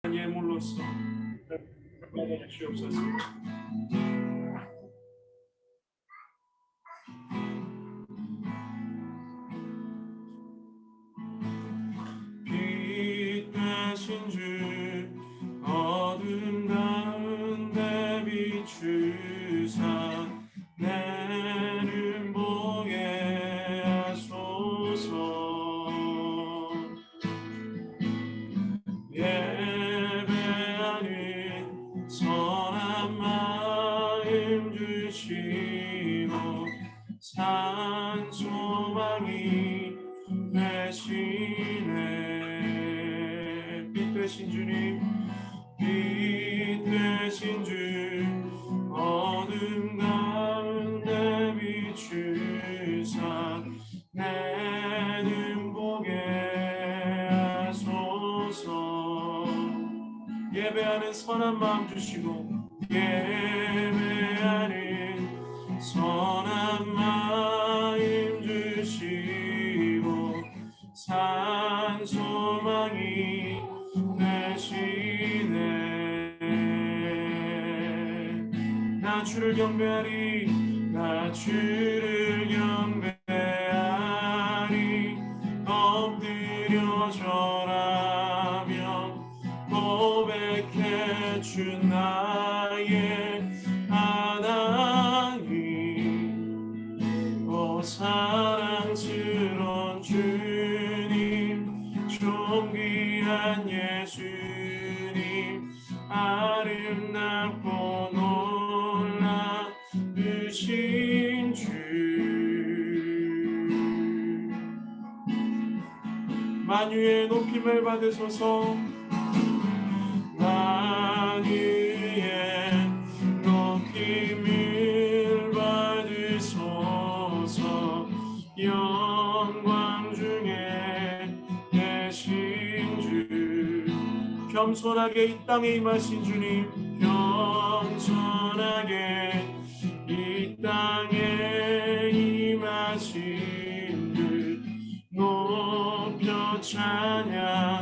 예물로서 받아 주시옵소서. 빛 대신 주 어둠 가운데 비추사 내는 보게 하소서. 예배하는 선한 마음 주시고 산 소망이 되시네. 빛 되신 주님, 빛 되신 주 어둠 가운데 비추사 내 눈 보게 하소서. 예배하는 선한 마음 주시고 예배하는 선한 마음 주시고 산 소망이 되시네. 나 주를 경배하리, 나 주를 경배하리. 엎드려 절하며 고백해 주 나의 하나님. 오 사랑스러운 주님, 존귀한 예수님, 아름답고 놀라우신 주. 만유의 높임을 받으소서. 만유의 높임을 받으소서. 영광 중에 계신 주, 겸손하게 이 땅에 임하신 주님, 겸손하게 이 땅에 임하신 주 높여 찬양하리라.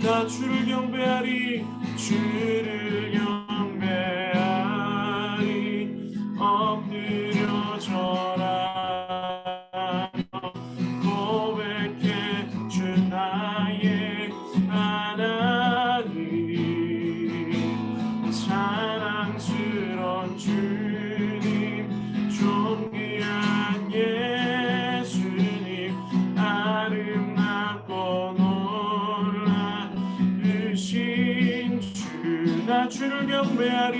나 주를 경배하리, 주를 경배하리. 엎드려 절하며 고백해 주 나의 하나님. 사랑스러운 주님, 존귀한 예수님, 아름답고 놀라우신 주. 나 주를 경배하리,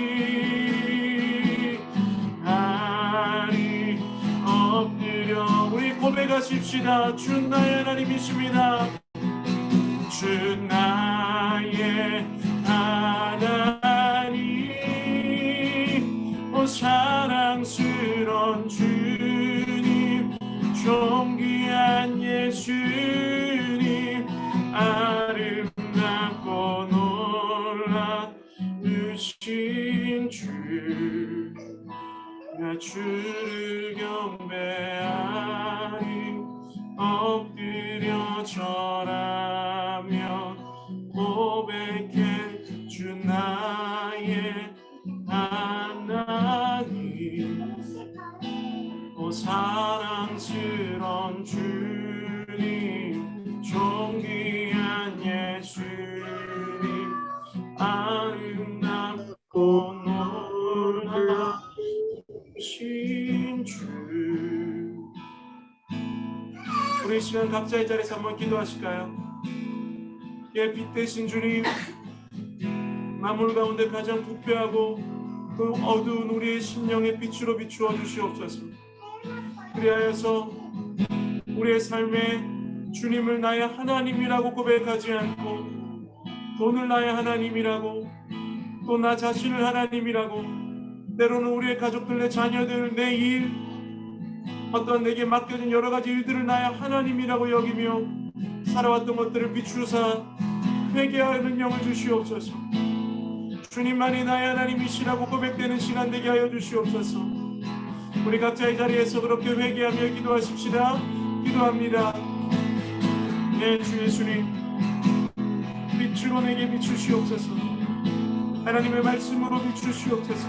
하리. 엎드려 우리 고백하십시다. 주 나의 하나님이십니다. 주 나의 하나님. 오 사랑스러운 주님, 존귀한 예수님, 아름답고 놀라우신 주. 나 주를 경배하리, 엎드려 절하며 고백해 주 나의 하나님. 오 사랑스러운 주님, 존귀한 예수님, 아름답고 놀라우신 주. 우리 이 시간 각자의 자리에서 한번 기도하실까요? 예, 빛 되신 주님, 만물 가운데 가장 부패하고 그 어두운 우리의 심령의 빛으로 비추어 주시옵소서. 그리하여서 우리의 삶에 주님을 나의 하나님이라고 고백하지 않고 돈을 나의 하나님이라고, 또 나 자신을 하나님이라고, 때로는 우리의 가족들, 내 자녀들, 내 일, 어떤 내게 맡겨진 여러 가지 일들을 나의 하나님이라고 여기며 살아왔던 것들을 비추사 회개하는 영을 주시옵소서. 주님만이 나의 하나님이시라고 고백되는 시간 되게 하여 주시옵소서. 우리 각자의 자리에서 그렇게 회개하며 기도하십시다. 기도합니다. 예, 주 예수님, 빛으로 내게 비추시옵소서. 하나님의 말씀으로 비추시옵소서.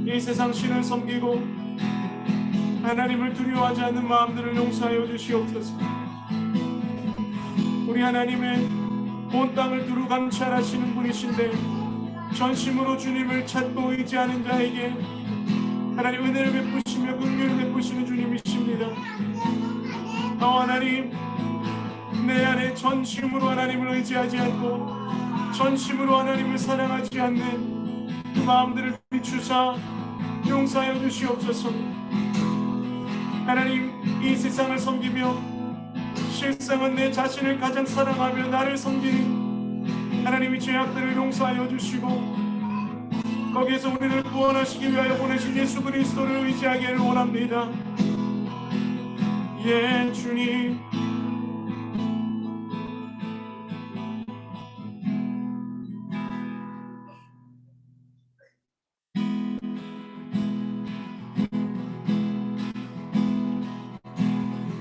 이 세상 신을 섬기고 하나님을 두려워하지 않는 마음들을 용서하여 주시옵소서. 우리 하나님의 온 땅을 두루 감찰하시는 분이신데 전심으로 주님을 찾고 의지하는 자에게 하나님 은혜를 베푸시며 긍휼을 베푸시는 주님이십니다. 하나님, 내 안에 전심으로 하나님을 의지하지 않고 전심으로 하나님을 사랑하지 않는 그 마음들을 비추사 용서하여 주시옵소서. 하나님, 이 세상을 섬기며 실상은 내 자신을 가장 사랑하며 나를 섬기는 하나님의 죄악들을 용서하여 주시고 거기에서 우리를 구원하시기 위하여 보내신 예수 그리스도를 의지하기를 원합니다. 예, 주님.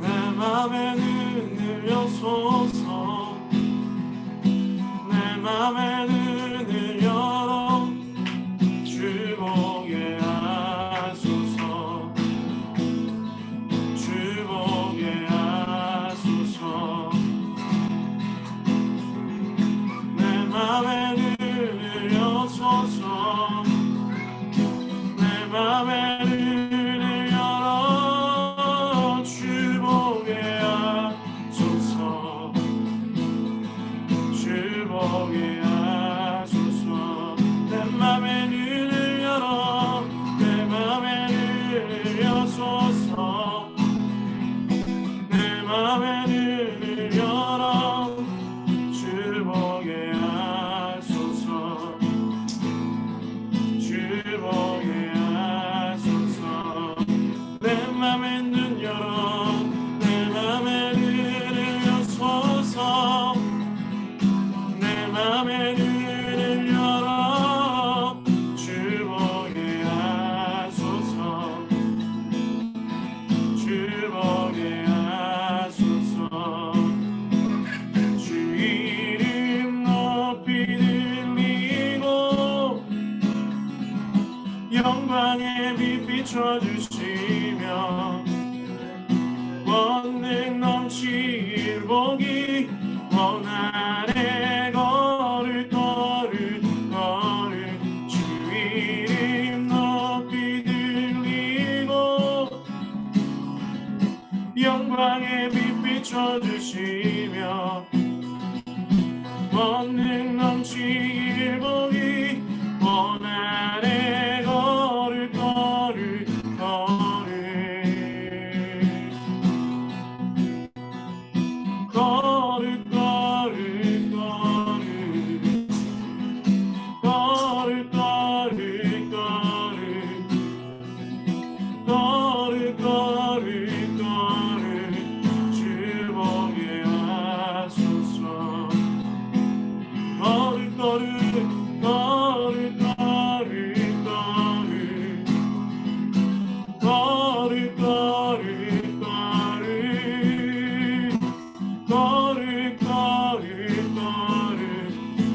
내 맘에 눈을 여소서. 내 맘에 눈을 열어 주 보게 하소서. 주 보게 하소서. 내 맘에 눈을 여소서. 내 맘에 눈을 열어 주 보게 하소서. 주 보게 하소서. 내 맘에 눈을 열어 내 맘에 눈을 여소서. 내 맘에 눈을 열어 주 보게 하소서. 주 보게 하소서. 내 맘에 눈 열어 내 맘에 눈을 여소서. 내 맘에 눈을 열어 주 보게 하소서. 주 보게 하소서. 주 이름 높이 들리고 영광의 빛 비춰주시며 권능 넘칠 복이 원하네 걸을 주 이름 높이 들리고 영광의 빛 비춰주시며 권능 넘칠 복이 원하네 걸을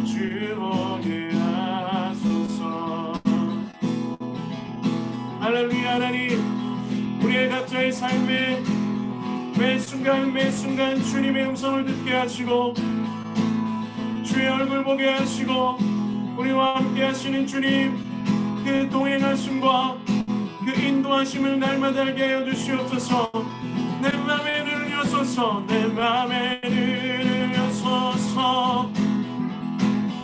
주 보게 하소서. 할렐루야. 하나님, 우리의 각자의 삶에 매 순간 주님의 음성을 듣게 하시고 주의 얼굴 보게 하시고 우리와 함께 하시는 주님, 그 동행하심과 그 인도하심을 날마다 알게 하여 주시옵소서. 내 맘에 눈을 여소서. 내 맘에 눈을 여소서.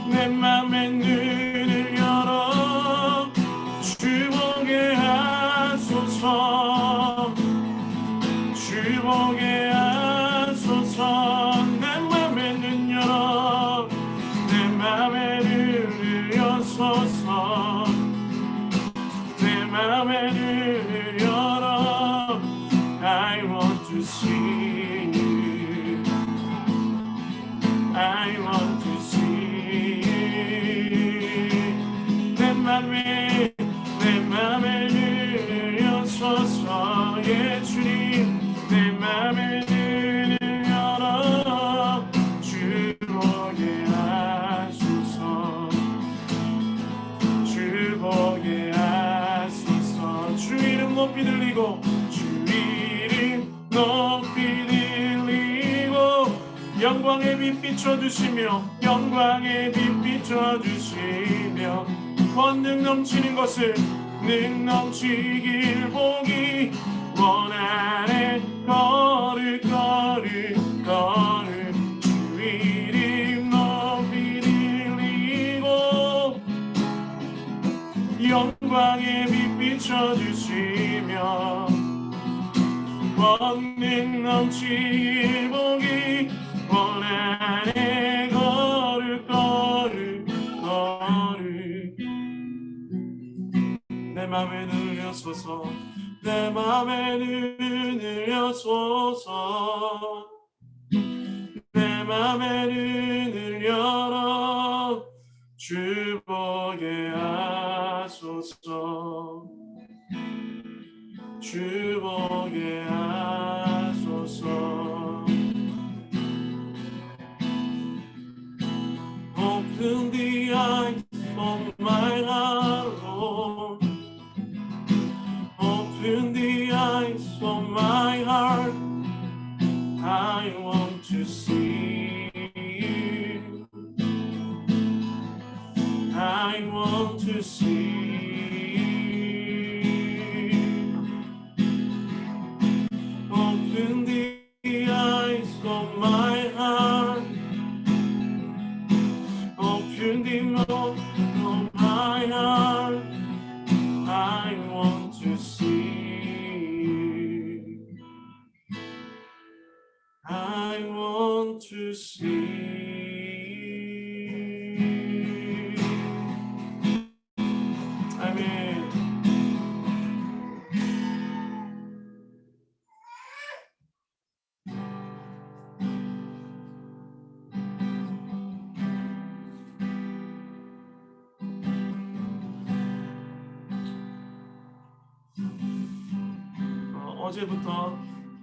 내 맘에 눈을 열어 주 보게 하소서. 주 보게 하소서. 내 맘에 눈 열어 내 맘에 눈을 여소서. 내 맘에 눈을 열어 I want to see you. I want to see you. 내 맘에 눈을 여소서. 예, 주님, 내 맘에 눈을 높이 들리고 영광의 빛 비춰주시며 영광의 빛 비춰주시며 권능 넘치는 것을 능 넘치길 보기 원하네 걸을 주 이름 높이 들리고 영광의 빛 비춰주시며 권능 넘치길 보기 원하네 걸을 내 맘에 눌려소서 내 맘에 눌려소서 내 맘에 눈을 열어 주 보게 하소서 주 보게 하소서 Open the eyes of my heart, Lord. Open the eyes of my heart. I want to see you. I want to see you. Open the eyes of my heart. Open the mouth of my heart. I want to see you. I want to see you. 아멘. 어제부터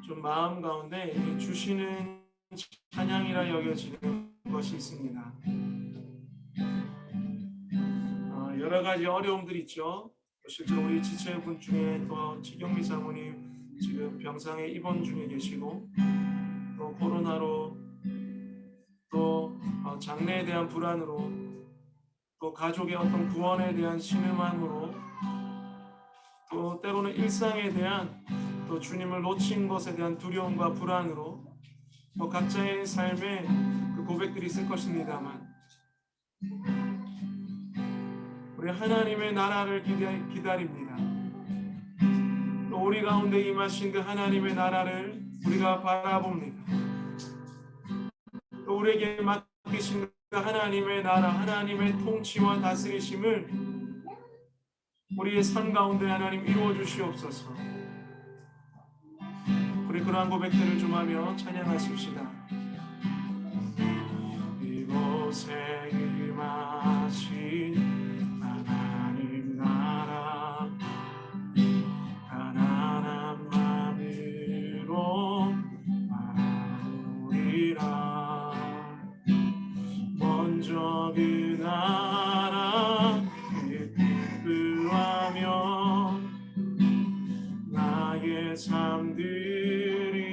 좀 마음 가운데 주시는 찬양이라 여겨지는 것이 있습니다. 여러 가지 어려움들이 있죠. 실제로 우리 지체분 중에 또 지경미 사모님 지금 병상에 입원 중에 계시고 또 코로나로 또 장래에 대한 불안으로 또 가족의 어떤 구원에 대한 신음함으로 또 때로는 일상에 대한 또 주님을 놓친 것에 대한 두려움과 불안으로 또 각자의 삶에 그 고백들이 있을 것입니다만 우리 하나님의 나라를 기다립니다. 또 우리 가운데 임하신 그 하나님의 나라를 우리가 바라봅니다. 또 우리에게 맡기신 그 하나님의 나라, 하나님의 통치와 다스리심을 우리의 삶 가운데 하나님 이루어 주시옵소서. 우리 그러한 고백들을 좀 하며 찬양하십시다. 이곳에 임하신 하나님 나라 가난한 마음으로 바라보리라. 먼저 그 나라 기쁘하며 나의 삶들이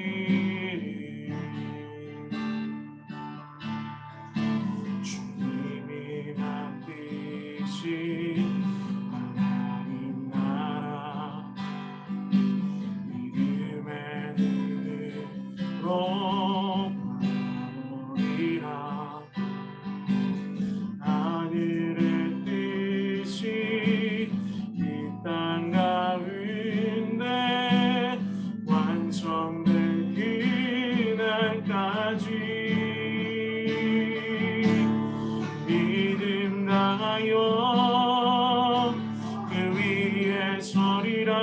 주님이 맡기신 하나님 나라 믿음의 눈으로 바라보리라. 하늘의 뜻이 이 땅 가운데 완성된 그날까지 믿음 다하여 그 위에 서리라.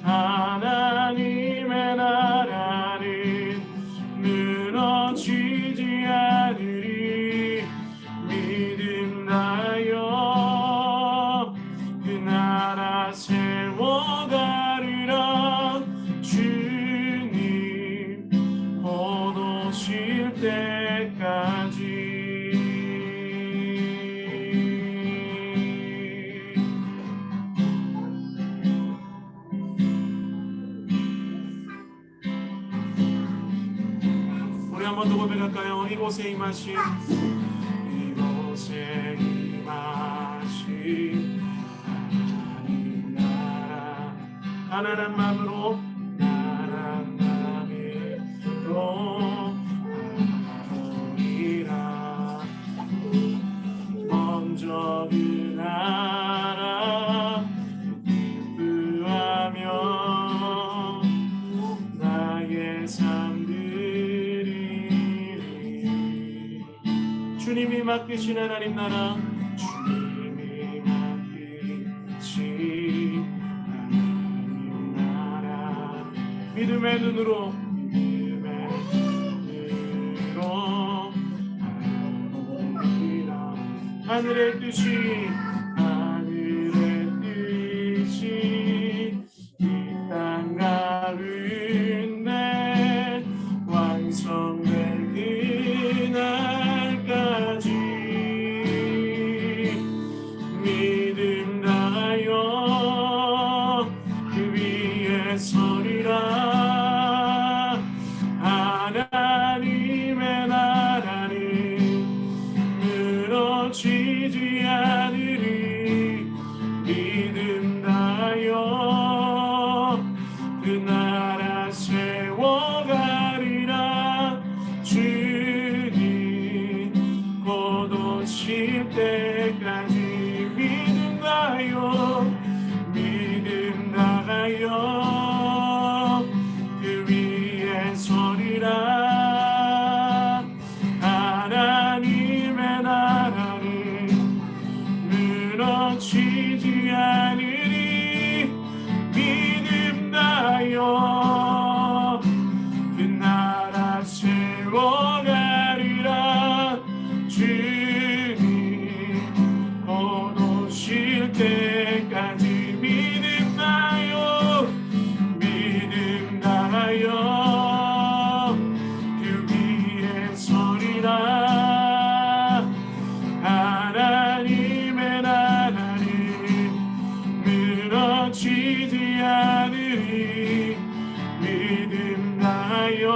하나님의 나라는 무너지지 않으리. 믿음 다하여 그 나라 세워가리라. 주님 번 더 고백할까요? 이곳에 임하신 이곳에 임하신 하나님 나라 가난한 마음으로 보이라 먼저 그 나라 기쁘하며 나의 삶들이 주님이 맡기신 하나님 나라 주님이 맡기신 하나님 나라 믿음의 눈으로 하늘의 뜻이 이 땅 가운데 완성될 그날까지 믿음 다하여 그 위에 서리라 하나님의 나라는 무너지지 않으리 믿음 다하여 그 나라 세워가리라 주님 곧 오실 때까지 믿음 다하여 그 위에 서리라 하나님의 나라는 무너지지 않으리 믿음 다하여 그 나라 세워가리라 주님 곧 오실 때까지 믿음 다하여 그 위에 서리라 하나님의 나라는 무너지지 않으리 믿음 다하여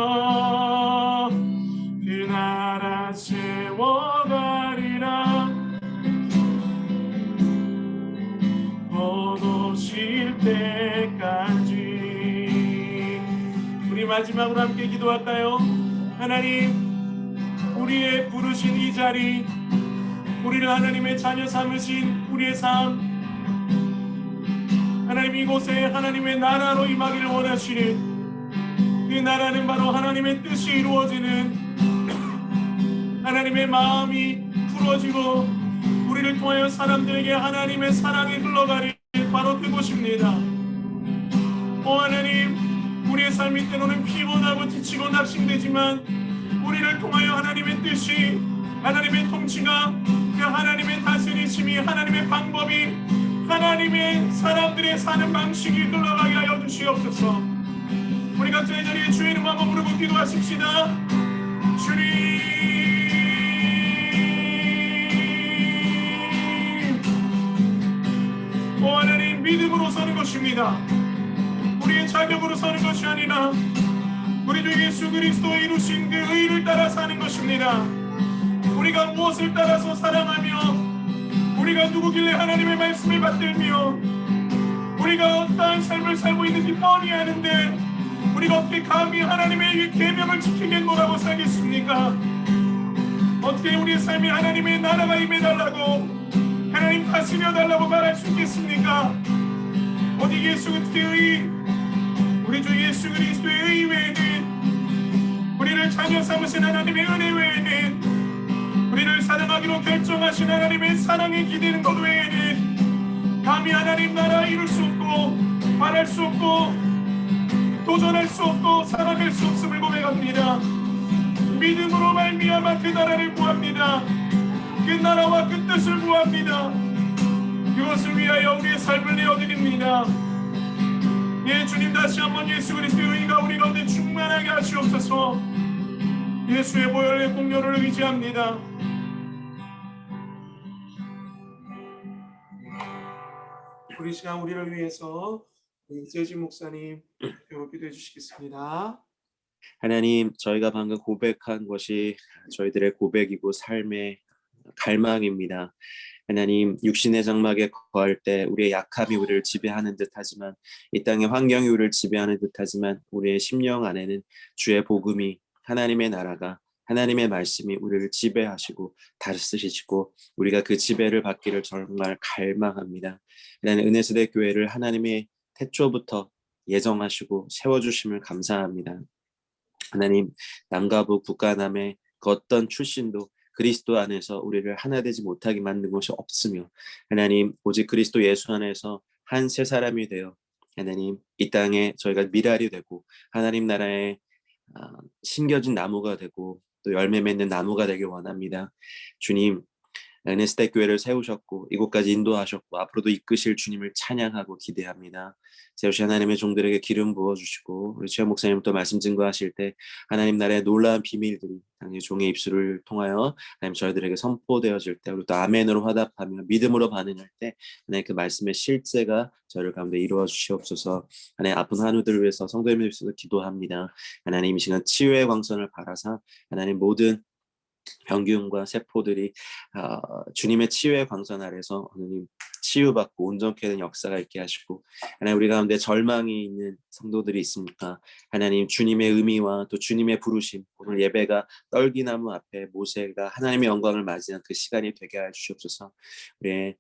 그 나라 세워가리라 곧 오실 때까지 우리 마지막으로 함께 기도할까요? 하나님 우리의 부르신 이 자리 우리를 하나님의 자녀 삼으신 우리의 삶 하나님 이곳에 하나님의 나라로 임하기를 원하시는 그 나라는 바로 하나님의 뜻이 이루어지는 하나님의 마음이 풀어지고 우리를 통하여 사람들에게 하나님의 사랑이 흘러가리 바로 그곳입니다. 오 하나님 우리의 삶이 때로는 피곤하고 지치고 낙심되지만 우리를 통하여 하나님의 뜻이 하나님의 통치가 그 하나님의 다스리심이 하나님의 방법이 하나님의 사람들의 사는 방식이 흘러가게 하여 주시옵소서. 우리 각자의 자리에 주의 이름 한번 부르고 기도하십시다. 주님 오 하나님 믿음으로 서는 것입니다. 우리의 자격으로 서는 것이 아니라 우리 주 예수 그리스도의 이루신 그 의를 따라 사는 것입니다. 우리가 무엇을 따라서 사랑하며 우리가 누구길래 하나님의 말씀을 받들며 우리가 어떠한 삶을 살고 있는지 뻔히 아는데 우리가 어떻게 감히 하나님의 계명을 지키겠노라고 살겠습니까? 어떻게 우리의 삶이 하나님의 나라가 임해달라고 하나님 다스려 달라고 말할 수 있겠습니까? 어디 예수 그리스도의 우리 주 예수 그리스도의 의 외에는 우리를 자녀 삼으신 하나님의 은혜 외에는 우리를 사랑하기로 결정하신 하나님의 사랑에 기대는 것 외에는 감히 하나님 나라 이룰 수 없고 말할 수 없고 도전할 수 없고 살아갈 수 없음을 고백합니다. 믿음으로 말미암아 그 나라를 구합니다. 그 나라와 그 뜻을 구합니다. 그것을 위하여 우리의 삶을 내어드립니다. 예 주님 다시 한번 예수 그리스도의 의가 우리 가운데 충만하게 하시옵소서. 예수의 보혈의 공로를 의지합니다. 우리 시간 우리를 위해서 이재진 목사님 기도해 주시겠습니다. 하나님, 저희가 방금 고백한 것이 저희들의 고백이고 삶의 갈망입니다. 하나님, 육신의 장막에 거할 때 우리의 약함이 우리를 지배하는 듯하지만, 이 땅의 환경이 우리를 지배하는 듯하지만, 우리의 심령 안에는 주의 복음이, 하나님의 나라가, 하나님의 말씀이 우리를 지배하시고 다스리시고, 우리가 그 지배를 받기를 정말 갈망합니다. 하나님, 은혜세대 교회를 하나님의 태초부터 예정하시고 세워주심을 감사합니다. 하나님, 남과 북, 북과 남의 그 어떤 출신도 그리스도 안에서 우리를 하나 되지 못하게 만든 것이 없으며, 하나님, 오직 그리스도 예수 안에서 한 새 사람이 되어 하나님, 이 땅에 저희가 미랄이 되고 하나님 나라의 심겨진 나무가 되고 또 열매 맺는 나무가 되길 원합니다. 주님, NS대 교회를 세우셨고 이곳까지 인도하셨고 앞으로도 이끄실 주님을 찬양하고 기대합니다. 세우신 하나님의 종들에게 기름 부어주시고, 우리 최영 목사님 또 말씀 증거하실 때 하나님 나라의 놀라운 비밀들이 당연히 종의 입술을 통하여 하나님 저희들에게 선포되어질 때, 우리 또 아멘으로 화답하며 믿음으로 반응할 때 하나님 그 말씀의 실제가 저희를 가운데 이루어 주시옵소서. 하나님, 아픈 한우들을 위해서 성도님을 위해서 기도합니다. 하나님, 이 시간 치유의 광선을 바라사 하나님 모든 병균과 세포들이 주님의 치유의 광선 아래서 하나님 치유받고 온전케 되는 역사가 있게 하시고, 하나님 우리 가운데 절망이 있는 성도들이 있습니까? 하나님, 주님의 의미와 또 주님의 부르심, 오늘 예배가 떨기나무 앞에 모세가 하나님의 영광을 맞이한 그 시간이 되게 해 주시옵소서. 우리의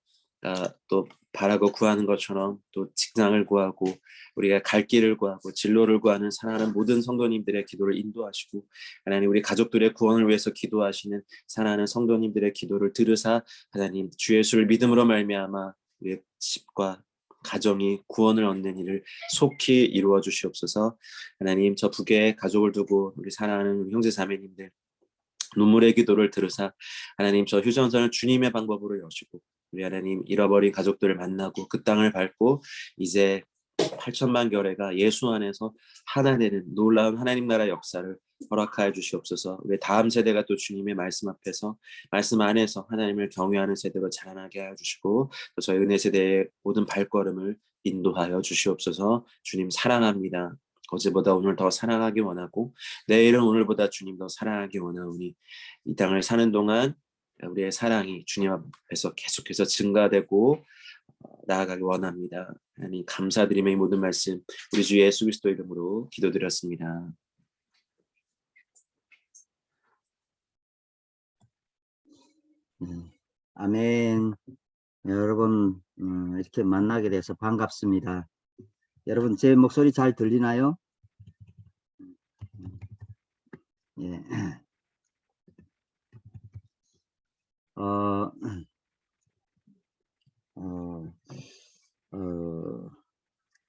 또 바라고 구하는 것처럼 또 직장을 구하고 우리가 갈 길을 구하고 진로를 구하는 사랑하는 모든 성도님들의 기도를 인도하시고, 하나님 우리 가족들의 구원을 위해서 기도하시는 사랑하는 성도님들의 기도를 들으사 하나님 주 예수를 믿음으로 말미암아 우리의 집과 가정이 구원을 얻는 일을 속히 이루어 주시옵소서. 하나님, 저 북에 가족을 두고 우리 사랑하는 우리 형제 자매님들 눈물의 기도를 들으사 하나님 저 휴전선을 주님의 방법으로 여시고, 우리 하나님 잃어버린 가족들을 만나고 그 땅을 밟고 이제 8천만 결례가 예수 안에서 하나 되는 놀라운 하나님 나라 역사를 허락하여 주시옵소서. 우리 다음 세대가 또 주님의 말씀 앞에서 말씀 안에서 하나님을 경외하는 세대로 자라나게 하여 주시고, 또 저희 은혜 세대의 모든 발걸음을 인도하여 주시옵소서. 주님 사랑합니다. 어제보다 오늘 더 사랑하기 원하고 내일은 오늘보다 주님 더 사랑하기 원하오니, 이 땅을 사는 동안 우리의 사랑이 주님 앞에서 계속해서 증가되고 나아가기 원합니다. 하나님 감사드리며 이 모든 말씀 우리 주 예수 그리스도 이름으로 기도드렸습니다. 아멘. 여러분 이렇게 만나게 돼서 반갑습니다. 여러분 제 목소리 잘 들리나요? 예.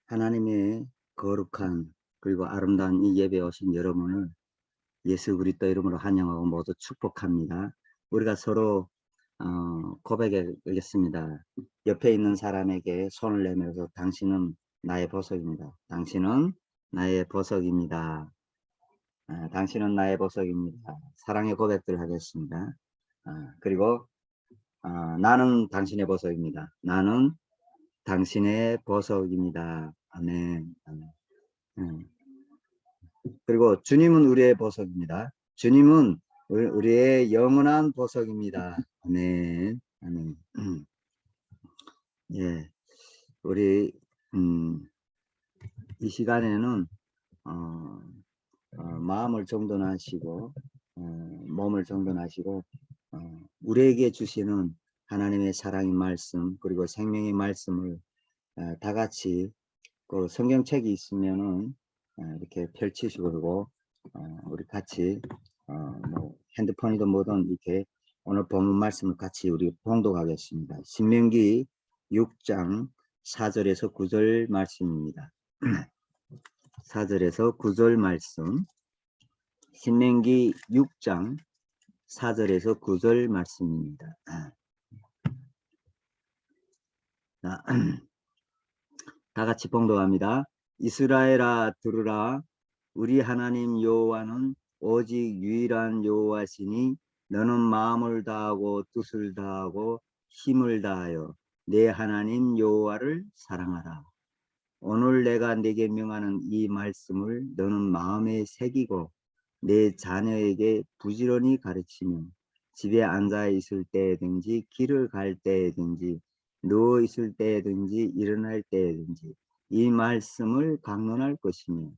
하나님의 거룩한 그리고 아름다운 이 예배에 오신 여러분을 예수 그리스도 이름으로 환영하고 모두 축복합니다. 우리가 서로 고백하겠습니다. 옆에 있는 사람에게 손을 내밀어서 당신은 나의 보석입니다. 당신은 나의 보석입니다. 당신은 나의 보석입니다. 사랑의 고백들 하겠습니다. 그리고 나는 당신의 보석입니다. 나는 당신의 보석입니다. 아멘. 아멘. 그리고 주님은 우리의 보석입니다. 주님은 우리의 영원한 보석입니다. 아멘. 아멘. 예, 우리 이 시간에는 마음을 정돈하시고 몸을 정돈하시고 우리에게 주시는 하나님의 사랑의 말씀 그리고 생명의 말씀을 다 같이 그 성경책이 있으면은 이렇게 펼치시고 그리고 우리 같이 뭐 핸드폰이든 뭐든 이렇게 오늘 본문 말씀을 같이 우리 봉독하겠습니다. 신명기 6장 4절에서 9절 말씀입니다. 4절에서 9절 말씀, 신명기 6장 4절에서 9절 말씀입니다. 다 같이 봉독합니다. 이스라엘아 들으라. 우리 하나님 여호와는 오직 유일한 여호와시니 너는 마음을 다하고 뜻을 다하고 힘을 다하여 내 하나님 여호와를 사랑하라. 오늘 내가 네게 명하는 이 말씀을 너는 마음에 새기고 내 자녀에게 부지런히 가르치며 집에 앉아 있을 때든지 길을 갈 때든지 누워 있을 때든지 일어날 때든지 이 말씀을 강론할 것이며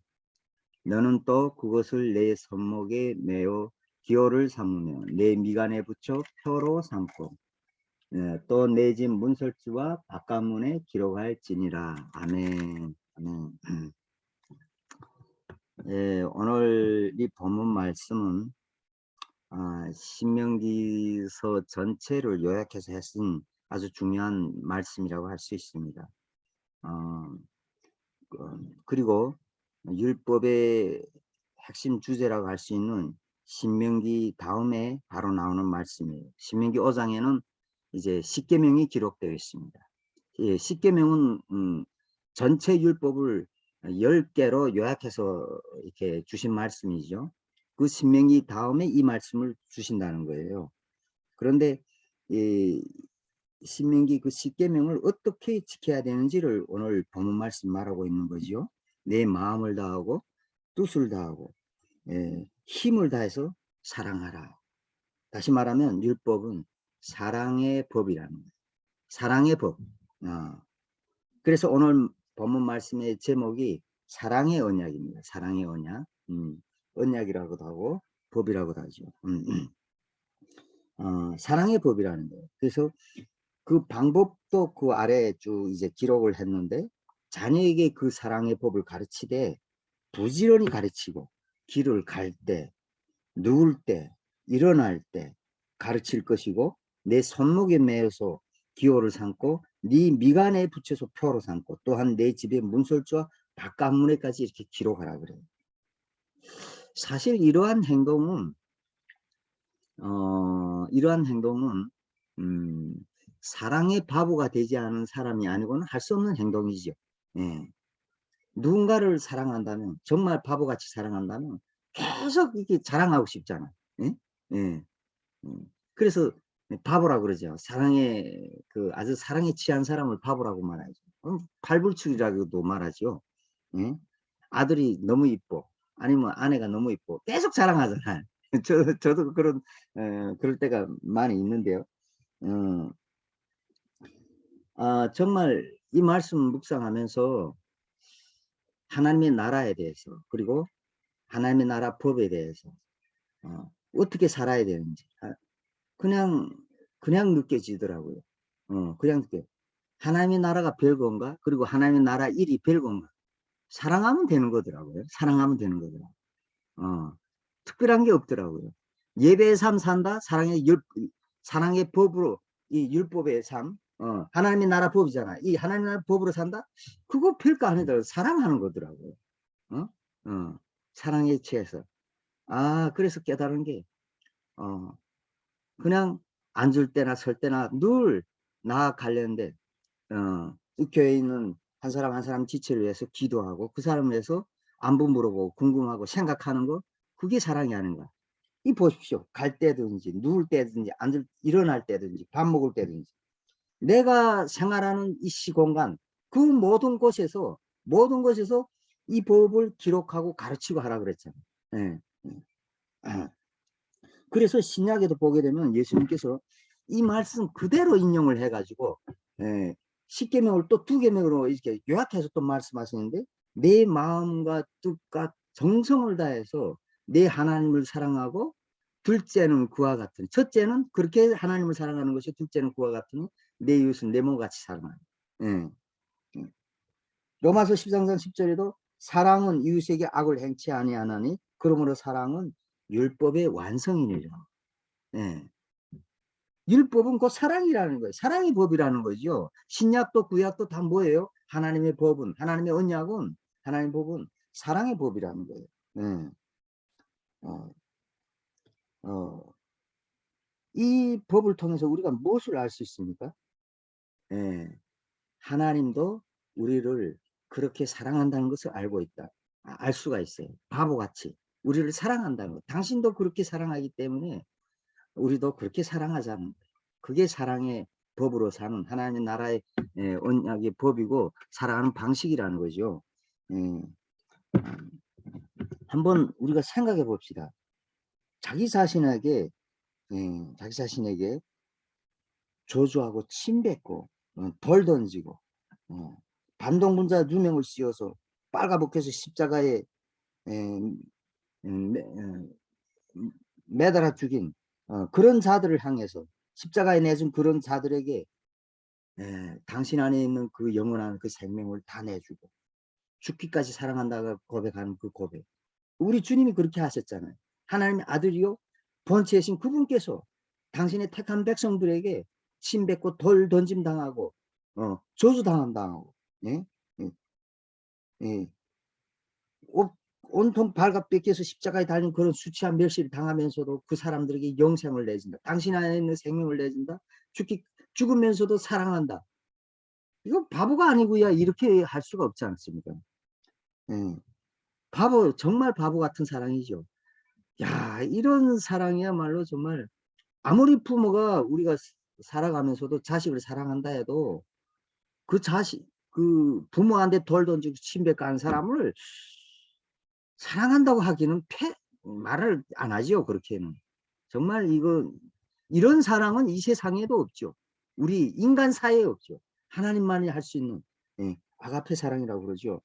너는 또 그것을 내 손목에 메어 기호를 삼으며 내 미간에 붙여 표로 삼고 또 내 집 문설주와 바깥문에 기록할지니라. 아멘. 아멘. 오늘 이 본문 말씀은 신명기서 전체를 요약해서 했은 아주 중요한 말씀이라고 할 수 있습니다. 그리고 율법의 핵심 주제라고 할 수 있는 신명기 다음에 바로 나오는 말씀이에요. 신명기 5장에는 이제 십계명이 기록되어 있습니다. 예, 십계명은 전체 율법을 10개로 요약해서 이렇게 주신 말씀이죠. 그 신명기 다음에 이 말씀을 주신다는 거예요. 그런데 이 신명기 그 십계명을 어떻게 지켜야 되는지를 오늘 본문 말씀 말하고 있는 거죠. 내 마음을 다하고 뜻을 다하고 힘을 다해서 사랑하라. 다시 말하면 율법은 사랑의 법이라는 거예요. 사랑의 법. 그래서 오늘 본문 말씀의 제목이 사랑의 언약입니다. 사랑의 언약. 언약이라고도 하고 법이라고도 하죠. 사랑의 법이라는 거예요. 그래서 그 방법도 그 아래에 쭉 이제 기록을 했는데 자녀에게 그 사랑의 법을 가르치되 부지런히 가르치고 길을 갈 때, 누울 때, 일어날 때 가르칠 것이고 내 손목에 매어서 기호를 삼고 네 미간에 붙여서 표로 삼고 또한 내 집의 문설주와 바깥문에까지 이렇게 기록하라 그래요. 사실 이러한 행동은 사랑의 바보가 되지 않은 사람이 아니고는 할 수 없는 행동이죠. 예. 누군가를 사랑한다면 정말 바보같이 사랑한다면 계속 이렇게 자랑하고 싶잖아. 예? 예. 그래서 바보라고 그러죠. 사랑에 아주 사랑에 취한 사람을 바보라고 말하죠. 팔불출이라고도 말하죠. 예? 아들이 너무 이뻐 아니면 아내가 너무 이뻐 계속 자랑하잖아요. 저도 그럴 때가 많이 있는데요. 정말 이 말씀 묵상하면서 하나님의 나라에 대해서 그리고 하나님의 나라 법에 대해서 어떻게 살아야 되는지 그냥 느껴지더라고요. 그냥 하나님의 나라가 별건가? 그리고 하나님의 나라 일이 별건가? 사랑하면 되는 거더라고요. 사랑하면 되는 거더라고요. 특별한 게 없더라고요. 예배의 삶 산다? 사랑의 법으로 이 율법의 삶 하나님의 나라 법이잖아. 이 하나님의 나라 법으로 산다? 그거 별거 아니더라고요. 사랑하는 거더라고요. 사랑에 취해서. 그래서 깨달은 게 그냥 앉을 때나 설 때나 늘 나 관련된 이 교회에 있는 한 사람 한 사람 지체를 위해서 기도하고 그 사람을 위해서 안부 물어보고 궁금하고 생각하는 거 그게 사랑이 아닌가. 이 보십시오. 갈 때든지 누울 때든지 일어날 때든지 밥 먹을 때든지 내가 생활하는 이 시공간 그 모든 곳에서 이 법을 기록하고 가르치고 하라 그랬잖아요. 예. 그래서 신약에도 보게 되면 예수님께서 이 말씀 그대로 인용을 해가지고 십계명을 또 2계명으로 이렇게 요약해서 또 말씀하시는데 내 마음과 뜻과 정성을 다해서 내 하나님을 사랑하고 둘째는 그와 같은 첫째는 그렇게 하나님을 사랑하는 것이 둘째는 그와 같으니 내 이웃은 내 몸같이 사랑하는. 로마서 13장 10절에도 사랑은 이웃에게 악을 행치 아니하나니 그러므로 사랑은 율법의 완성이니라. 율법은 곧 사랑이라는 거예요. 사랑의 법이라는 거죠. 신약도 구약도 다 뭐예요? 하나님의 법은, 하나님의 언약은, 하나님의 법은 사랑의 법이라는 거예요. 이 법을 통해서 우리가 무엇을 알 수 있습니까? 하나님도 우리를 그렇게 사랑한다는 것을 알고 있다. 알 수가 있어요. 바보같이 우리를 사랑한다는 것. 당신도 그렇게 사랑하기 때문에 우리도 그렇게 사랑하자는 거예요. 그게 사랑의 법으로 사는 하나님의 나라의 언약의 법이고 살아가는 방식이라는 거죠. 한번 우리가 생각해 봅시다. 자기 자신에게 저주하고 침뱉고 돌 던지고 반동분자 누명을 씌워서 빨가벗겨서 십자가에 매달아 죽인 그런 자들을 향해서 십자가에 내준 그런 자들에게 당신 안에 있는 그 영원한 그 생명을 다 내주고 죽기까지 사랑한다고 고백하는 그 고백. 우리 주님이 그렇게 하셨잖아요. 하나님의 아들이요 본체이신 그분께서 당신의 택한 백성들에게 침뱉고 돌 던짐 당하고 저주 당하고 예? 예. 온통 발가 뺏겨서 십자가에 달린 그런 수치한 멸시를 당하면서도 그 사람들에게 영생을 내준다. 당신 안에 있는 생명을 내준다. 죽으면서도 사랑한다. 이거 바보가 아니고야 이렇게 할 수가 없지 않습니까? 정말 바보 같은 사랑이죠. 야, 이런 사랑이야말로 정말 아무리 부모가 우리가 살아가면서도 자식을 사랑한다 해도 그 부모한테 돌 던지고 침뱉고 사람을 사랑한다고 하기는 말을 안 하죠. 그렇게는. 정말 이런 사랑은 이 세상에도 없죠. 우리 인간 사회에 없죠. 하나님만이 할 수 있는 아가페 사랑이라고 그러죠.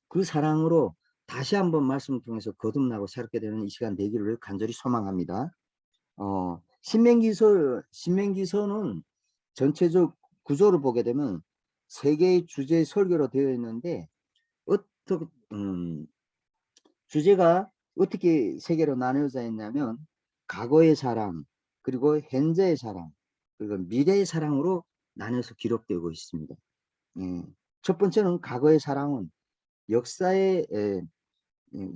그 사랑으로 다시 한번 말씀을 통해서 거듭나고 새롭게 되는 이 시간 되기를 간절히 소망합니다. 신명기서는 전체적 구조를 보게 되면 세 개의 주제의 설교로 되어 있는데 주제가 어떻게 세 개로 나누어져 있냐면 과거의 사랑, 그리고 현재의 사랑, 그리고 미래의 사랑으로 나눠서 기록되고 있습니다. 첫 번째는 과거의 사랑은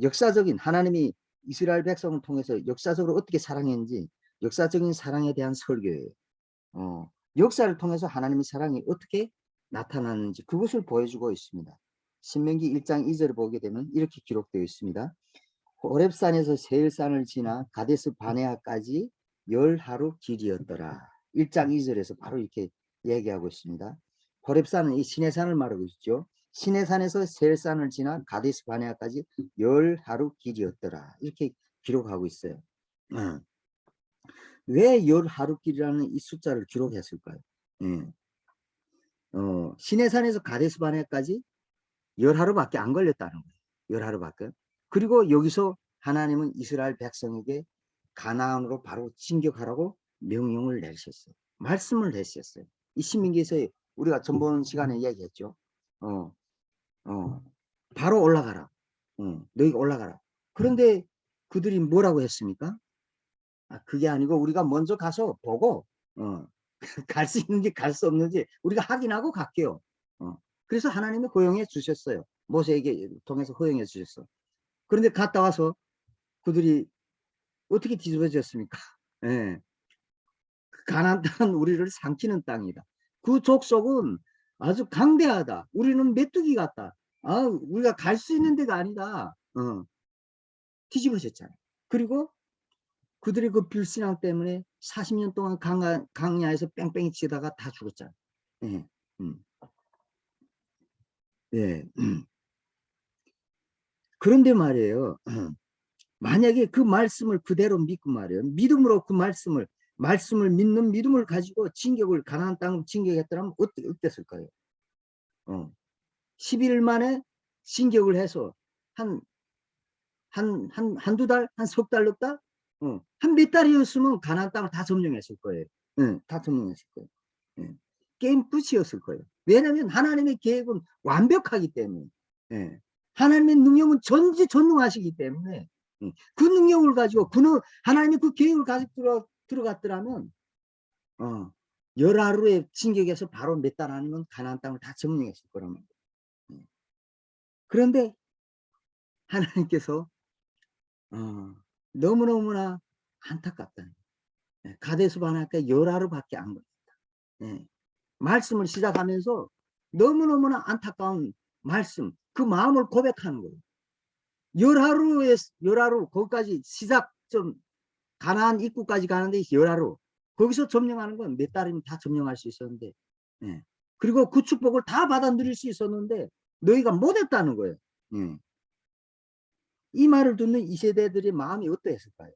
역사적인 하나님이 이스라엘 백성을 통해서 역사적으로 어떻게 사랑했는지 역사적인 사랑에 대한 설교예요. 역사를 통해서 하나님의 사랑이 어떻게 나타나는지 그것을 보여주고 있습니다. 신명기 1장 2절을 보게 되면 이렇게 기록되어 있습니다. 호렙산에서 세일산을 지나 가데스 바네아까지 10하루 길이었더라. 1장 2절에서 바로 이렇게 얘기하고 있습니다. 호렙산은 이 시내산을 말하고 있죠. 시내산에서 세일산을 지나 가데스 바네아까지 10하루 길이었더라. 이렇게 기록하고 있어요. 왜 10하루 길이라는 이 숫자를 기록했을까요? 시내산에서 가데스 바네아까지 10하루밖에 안 걸렸다는 거예요. 10하루밖에. 그리고 여기서 하나님은 이스라엘 백성에게 가나안으로 바로 진격하라고 명령을 내리셨어요. 말씀을 내리셨어요. 이 신명기에서 우리가 전번 시간에 얘기했죠. 바로 올라가라. 너희가 올라가라. 그런데 그들이 뭐라고 했습니까? 그게 아니고 우리가 먼저 가서 보고 갈 수 있는지 갈 수 없는지 우리가 확인하고 갈게요. 그래서 하나님이 허용해 주셨어요. 모세에게 통해서 허용해 주셨어. 그런데 갔다 와서 그들이 어떻게 뒤집어졌습니까? 예. 가나안 땅은 우리를 삼키는 땅이다. 그 족속은 아주 강대하다. 우리는 메뚜기 같다. 우리가 갈 수 있는 데가 아니다. 뒤집어졌잖아요. 그리고 그들의 그 불신앙 때문에 40년 동안 강야에서 뺑뺑이 치다가 다 죽었잖아요. 예. 예. 그런데 말이에요. 만약에 그 말씀을 그대로 믿고 말이에요. 믿음으로 그 말씀을 믿는 믿음을 가지고 가나안 땅으로 진격했더라면 어땠을까요? 11일 만에 진격을 해서 한두 달, 한 석 달 넣었다? 한 몇 달이었으면 가나안 땅을 다 점령했을 거예요. 다 점령했을 거예요. 게임 끝이었을 거예요. 왜냐하면 하나님의 계획은 완벽하기 때문에. 하나님의 능력은 전지전능하시기 때문에 그 능력을 가지고 하나님의 그 계획을 가지고 들어갔더라면 10하루에 진격해서 바로 몇 달 아니면 가나안 땅을 다 점령했을 거란 말이에요. 그런데 하나님께서 너무너무나 안타깝다. 가데스 바네아까 10하루밖에 안 걸렸다. 말씀을 시작하면서 너무너무나 안타까운 말씀, 그 마음을 고백하는 거예요. 10하루 거기까지 시작점 가나안 입구까지 가는데 10하루. 거기서 점령하는 건 몇 달이면 다 점령할 수 있었는데, 예. 그리고 그 축복을 다 받아 누릴 수 있었는데 너희가 못했다는 거예요. 예. 이 말을 듣는 이 세대들의 마음이 어떠했을까요?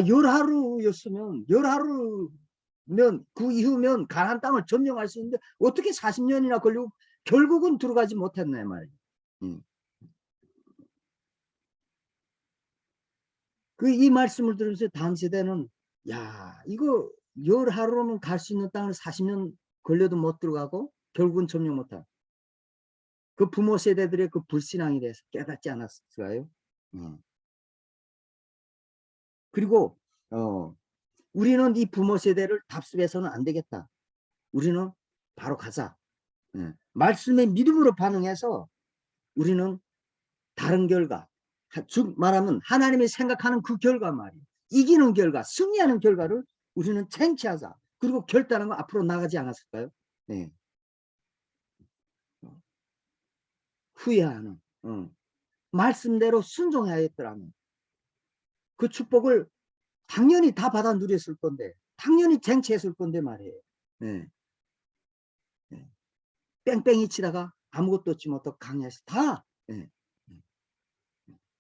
열하루였으면, 열하루면 그 이후면 가나안 땅을 점령할 수 있는데 어떻게 40년이나 걸리고 결국은 들어가지 못했네 말이에요. 이 말씀을 들으면서 다음 세대는, 야, 이거 열하루면 갈 수 있는 땅을 40년 걸려도 못 들어가고 결국은 점령 못한 그 부모 세대들의 그 불신앙에 대해서 깨닫지 않았을까요? 그리고 우리는 이 부모 세대를 답습해서는 안 되겠다. 우리는 바로 가자. 말씀의 믿음으로 반응해서 우리는 다른 결과, 즉 말하면 하나님이 생각하는 그 결과 말이에요. 이기는 결과, 승리하는 결과를 우리는 쟁취하자. 그리고 결단하고 앞으로 나가지 않았을까요? 네. 후회하는, 말씀대로 순종하였더라면 그 축복을 당연히 다 받아 누렸을 건데, 당연히 쟁취했을 건데 말이에요. 네. 네. 뺑뺑이 치다가 아무것도 얻지 못하고 강야에서 다, 네.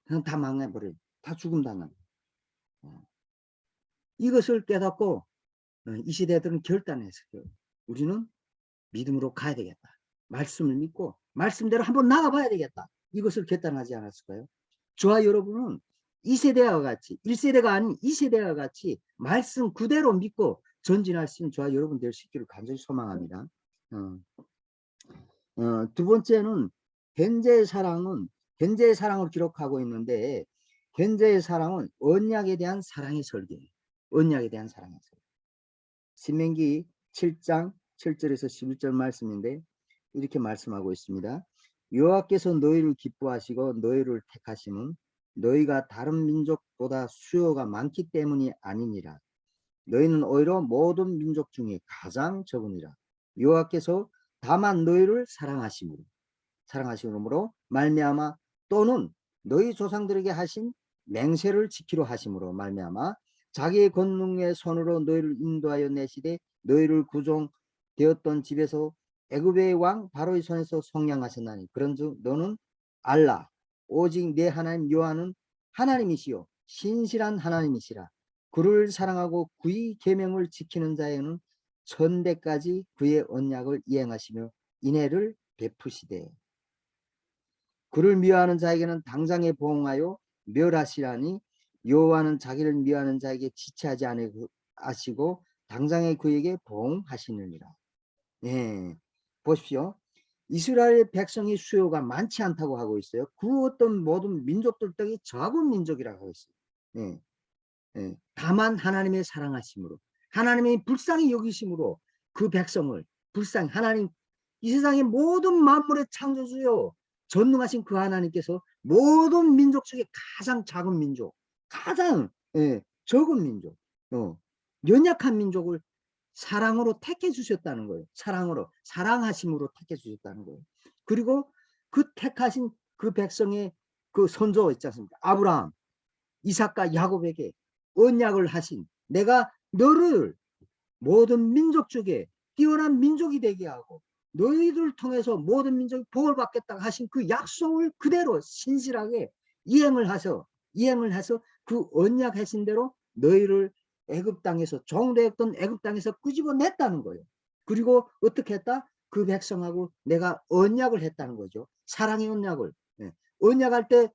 그냥 다 망해버려요. 다 죽음 당한. 이것을 깨닫고 이 시대들은 결단했어요. 우리는 믿음으로 가야 되겠다. 말씀을 믿고 말씀대로 한번 나가봐야 되겠다. 이것을 결단하지 않았을까요? 저와 여러분은 이 세대와 같이, 1세대가 아닌 2세대와 같이 말씀 그대로 믿고 전진할 수 있는 저와 여러분 될 수 있기를 간절히 소망합니다. 두 번째는 현재의 사랑을 기록하고 있는데, 현재의 사랑은 언약에 대한 사랑의 설계예요. 언약에 대한 사랑의 설계. 신명기 7장 7절에서 11절 말씀인데 이렇게 말씀하고 있습니다. 여호와께서 너희를 기뻐하시고 너희를 택하심은 너희가 다른 민족보다 수요가 많기 때문이 아니니라. 너희는 오히려 모든 민족 중에 가장 적으니라. 여호와께서 다만 너희를 사랑하심으로 말미암아, 또는 너희 조상들에게 하신 맹세를 지키려 하심으로 말미암아 자기의 권능의 손으로 너희를 인도하여 내시되 너희를 구종되었던 집에서 애굽의 왕 바로의 손에서 속량하셨나니, 그런즉 너는 알라, 오직 내 하나님 여호와는 하나님이시요 신실한 하나님이시라. 그를 사랑하고 그의 계명을 지키는 자에게는 천대까지 그의 언약을 이행하시며 인애를 베푸시되 그를 미워하는 자에게는 당장에 보응하여 멸하시라니, 여호와는 자기를 미워하는 자에게 지체하지 아니하시고 당장에 그에게 보응하시느니라. 네, 보십시오. 이스라엘 백성이 수요가 많지 않다고 하고 있어요. 그 어떤 모든 민족들 등이 적은 민족이라고 하고 있어요. 네, 네. 다만 하나님의 사랑하심으로, 하나님의 불쌍히 여기심으로 그 백성을 하나님, 이 세상의 모든 만물의 창조주요 전능하신 그 하나님께서 모든 민족 중에 가장 작은 민족, 가장 적은 민족, 연약한 민족을 사랑으로 택해 주셨다는 거예요. 사랑하심으로 택해 주셨다는 거예요. 그리고 그 택하신 그 백성의 그 선조 있지 않습니까? 아브라함, 이삭과 야곱에게 언약을 하신, 내가 너를 모든 민족 중에 뛰어난 민족이 되게 하고 너희들을 통해서 모든 민족이 복을 받겠다 하신 그 약속을 그대로 신실하게 이행을 해서 그 언약하신 대로 너희를 애굽 땅에서, 종되었던 애굽 땅에서 끄집어냈다는 거예요. 그리고 어떻게 했다? 그 백성하고 내가 언약을 했다는 거죠. 사랑의 언약을. 언약할 때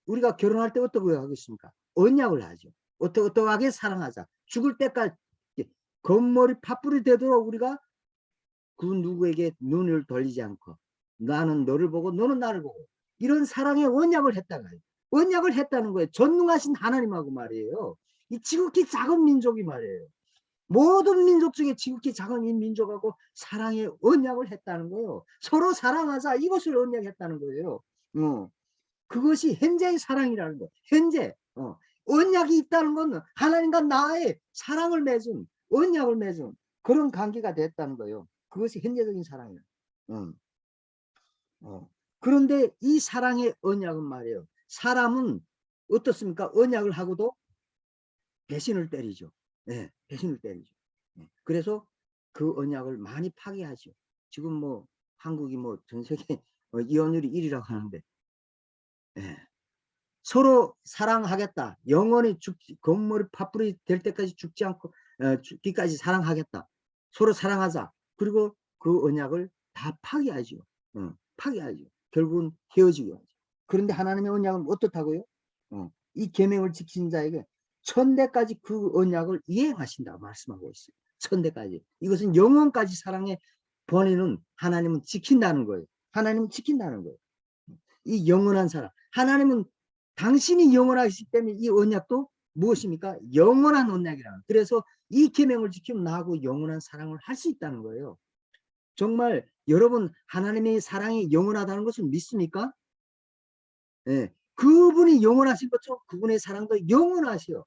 우리가 결혼할 때 어떻게 하겠습니까? 언약을 하죠. 어떠하게 사랑하자. 죽을 때까지 겉머리 팥불이 되도록 우리가 그 누구에게 눈을 돌리지 않고, 나는 너를 보고 너는 나를 보고, 이런 사랑의 언약을 했다는 거예요. 전능하신 하나님하고 말이에요. 이 지극히 작은 민족이 말이에요. 모든 민족 중에 지극히 작은 이 민족하고 사랑의 언약을 했다는 거예요. 서로 사랑하자, 이것을 언약했다는 거예요. 그것이 현재의 사랑이라는 거예요. 현재 언약이 있다는 건 하나님과 나의 사랑을 맺은, 언약을 맺은 그런 관계가 됐다는 거예요. 그것이 현재적인 사랑이에요. 그런데 이 사랑의 언약은 말이에요. 사람은 어떻습니까? 언약을 하고도 배신을 때리죠. 예, 배신을 때리죠. 예, 그래서 그 언약을 많이 파괴하죠. 지금 뭐 한국이 뭐 전 세계 이혼율이 1위라고 하는데, 예, 서로 사랑하겠다. 영원히 건물이 파뿌리 될 때까지 죽지 않고 죽기까지 사랑하겠다. 서로 사랑하자. 그리고 그 언약을 다 파괴하죠. 파괴하죠. 결국은 헤어지게 하죠. 그런데 하나님의 언약은 어떻다고요? 이 계명을 지킨 자에게 천대까지 그 언약을 이행하신다고 말씀하고 있어요. 천대까지. 이것은 영원까지 사랑의 번뇌는 하나님은 지킨다는 거예요. 하나님은 지킨다는 거예요. 이 영원한 사랑. 하나님은 당신이 영원하시기 때문에 이 언약도 무엇입니까? 영원한 언약이라는. 그래서 이 계명을 지키면 나하고 영원한 사랑을 할 수 있다는 거예요. 정말 여러분 하나님의 사랑이 영원하다는 것을 믿습니까? 예. 그분이 영원하신 것처럼 그분의 사랑도 영원하시오.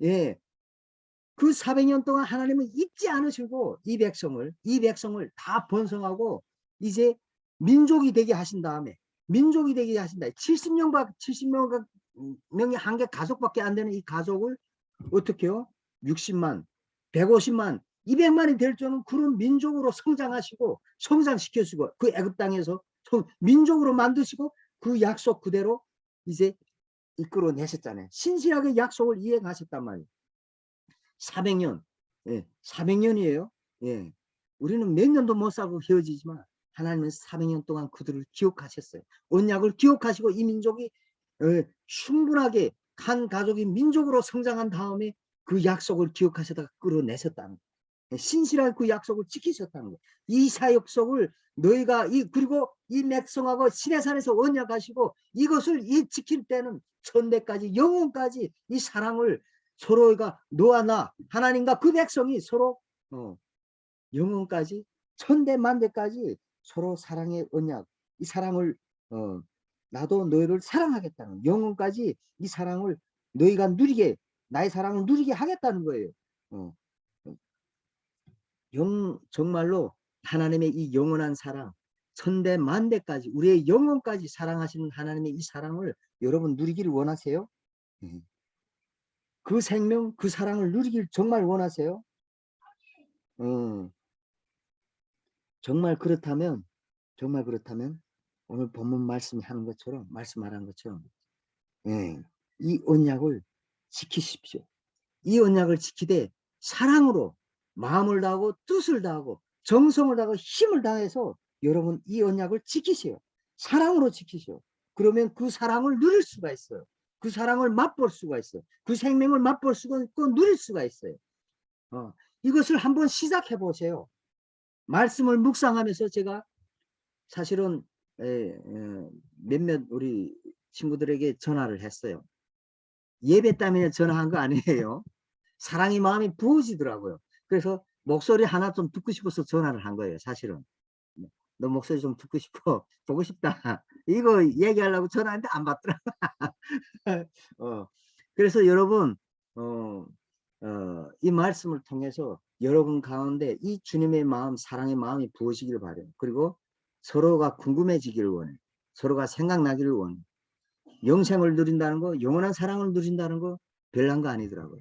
예. 그 400년 동안 하나님은 잊지 않으시고 이 백성을 다 번성하고 이제 민족이 되게 하신 다음에 민족이 되게 하신다. 70명이 한 개 가족밖에 안 되는 이 가족을 어떻게요? 60만, 150만, 200만이 될 줄은 그런 민족으로 성장하시고 성장시켜주고 그 애굽 땅에서 민족으로 만드시고 그 약속 그대로 이제 이끌어내셨잖아요. 신실하게 약속을 이행하셨단 말이에요. 400년, 예, 400년이에요. 예, 우리는 몇 년도 못 살고 헤어지지만 하나님은 400년 동안 그들을 기억하셨어요. 언약을 기억하시고 이 민족이 충분하게 한 가족이 민족으로 성장한 다음에 그 약속을 기억하시다가 끌어내셨다는 거예요. 신실하게 그 약속을 지키셨다는 거예요. 이 사역속을 너희가 그리고 이 백성하고 시내산에서 언약하시고 이것을 지킬 때는 천대까지 영원까지 이 사랑을 서로가 너와 나 하나님과 그 백성이 서로 영원까지 천대 만대까지 서로 사랑의 언약 이 사랑을 나도 너희를 사랑하겠다는 영원까지 이 사랑을 너희가 누리게 나의 사랑을 누리게 하겠다는 거예요. 정말로 하나님의 이 영원한 사랑 천대 만대까지 우리의 영혼까지 사랑하시는 하나님의 이 사랑을 여러분 누리기를 원하세요? 그 생명 그 사랑을 누리길 정말 원하세요? 정말 그렇다면 오늘 본문 말씀하는 것처럼 말씀하는 것처럼 이 언약을 지키십시오. 이 언약을 지키되 사랑으로 마음을 다하고 뜻을 다하고 정성을 다하고 힘을 다해서 여러분 이 언약을 지키세요. 사랑으로 지키세요. 그러면 그 사랑을 누릴 수가 있어요. 그 사랑을 맛볼 수가 있어요. 그 생명을 맛볼 수가 있고 누릴 수가 있어요. 이것을 한번 시작해 보세요. 말씀을 묵상하면서 제가 사실은 몇몇 우리 친구들에게 전화를 했어요. 예배 때문에 전화한 거 아니에요. 사랑의 마음이 부어지더라고요. 그래서 목소리 하나 좀 듣고 싶어서 전화를 한 거예요. 사실은. 너 목소리 좀 듣고 싶어. 보고 싶다. 이거 얘기하려고 전화했는데 안 받더라. 그래서 여러분 이 말씀을 통해서 여러분 가운데 이 주님의 마음, 사랑의 마음이 부어지기를 바래요. 그리고 서로가 궁금해지기를 원해. 서로가 생각나기를 원해. 영생을 누린다는 거, 영원한 사랑을 누린다는 거 별난 거 아니더라고요.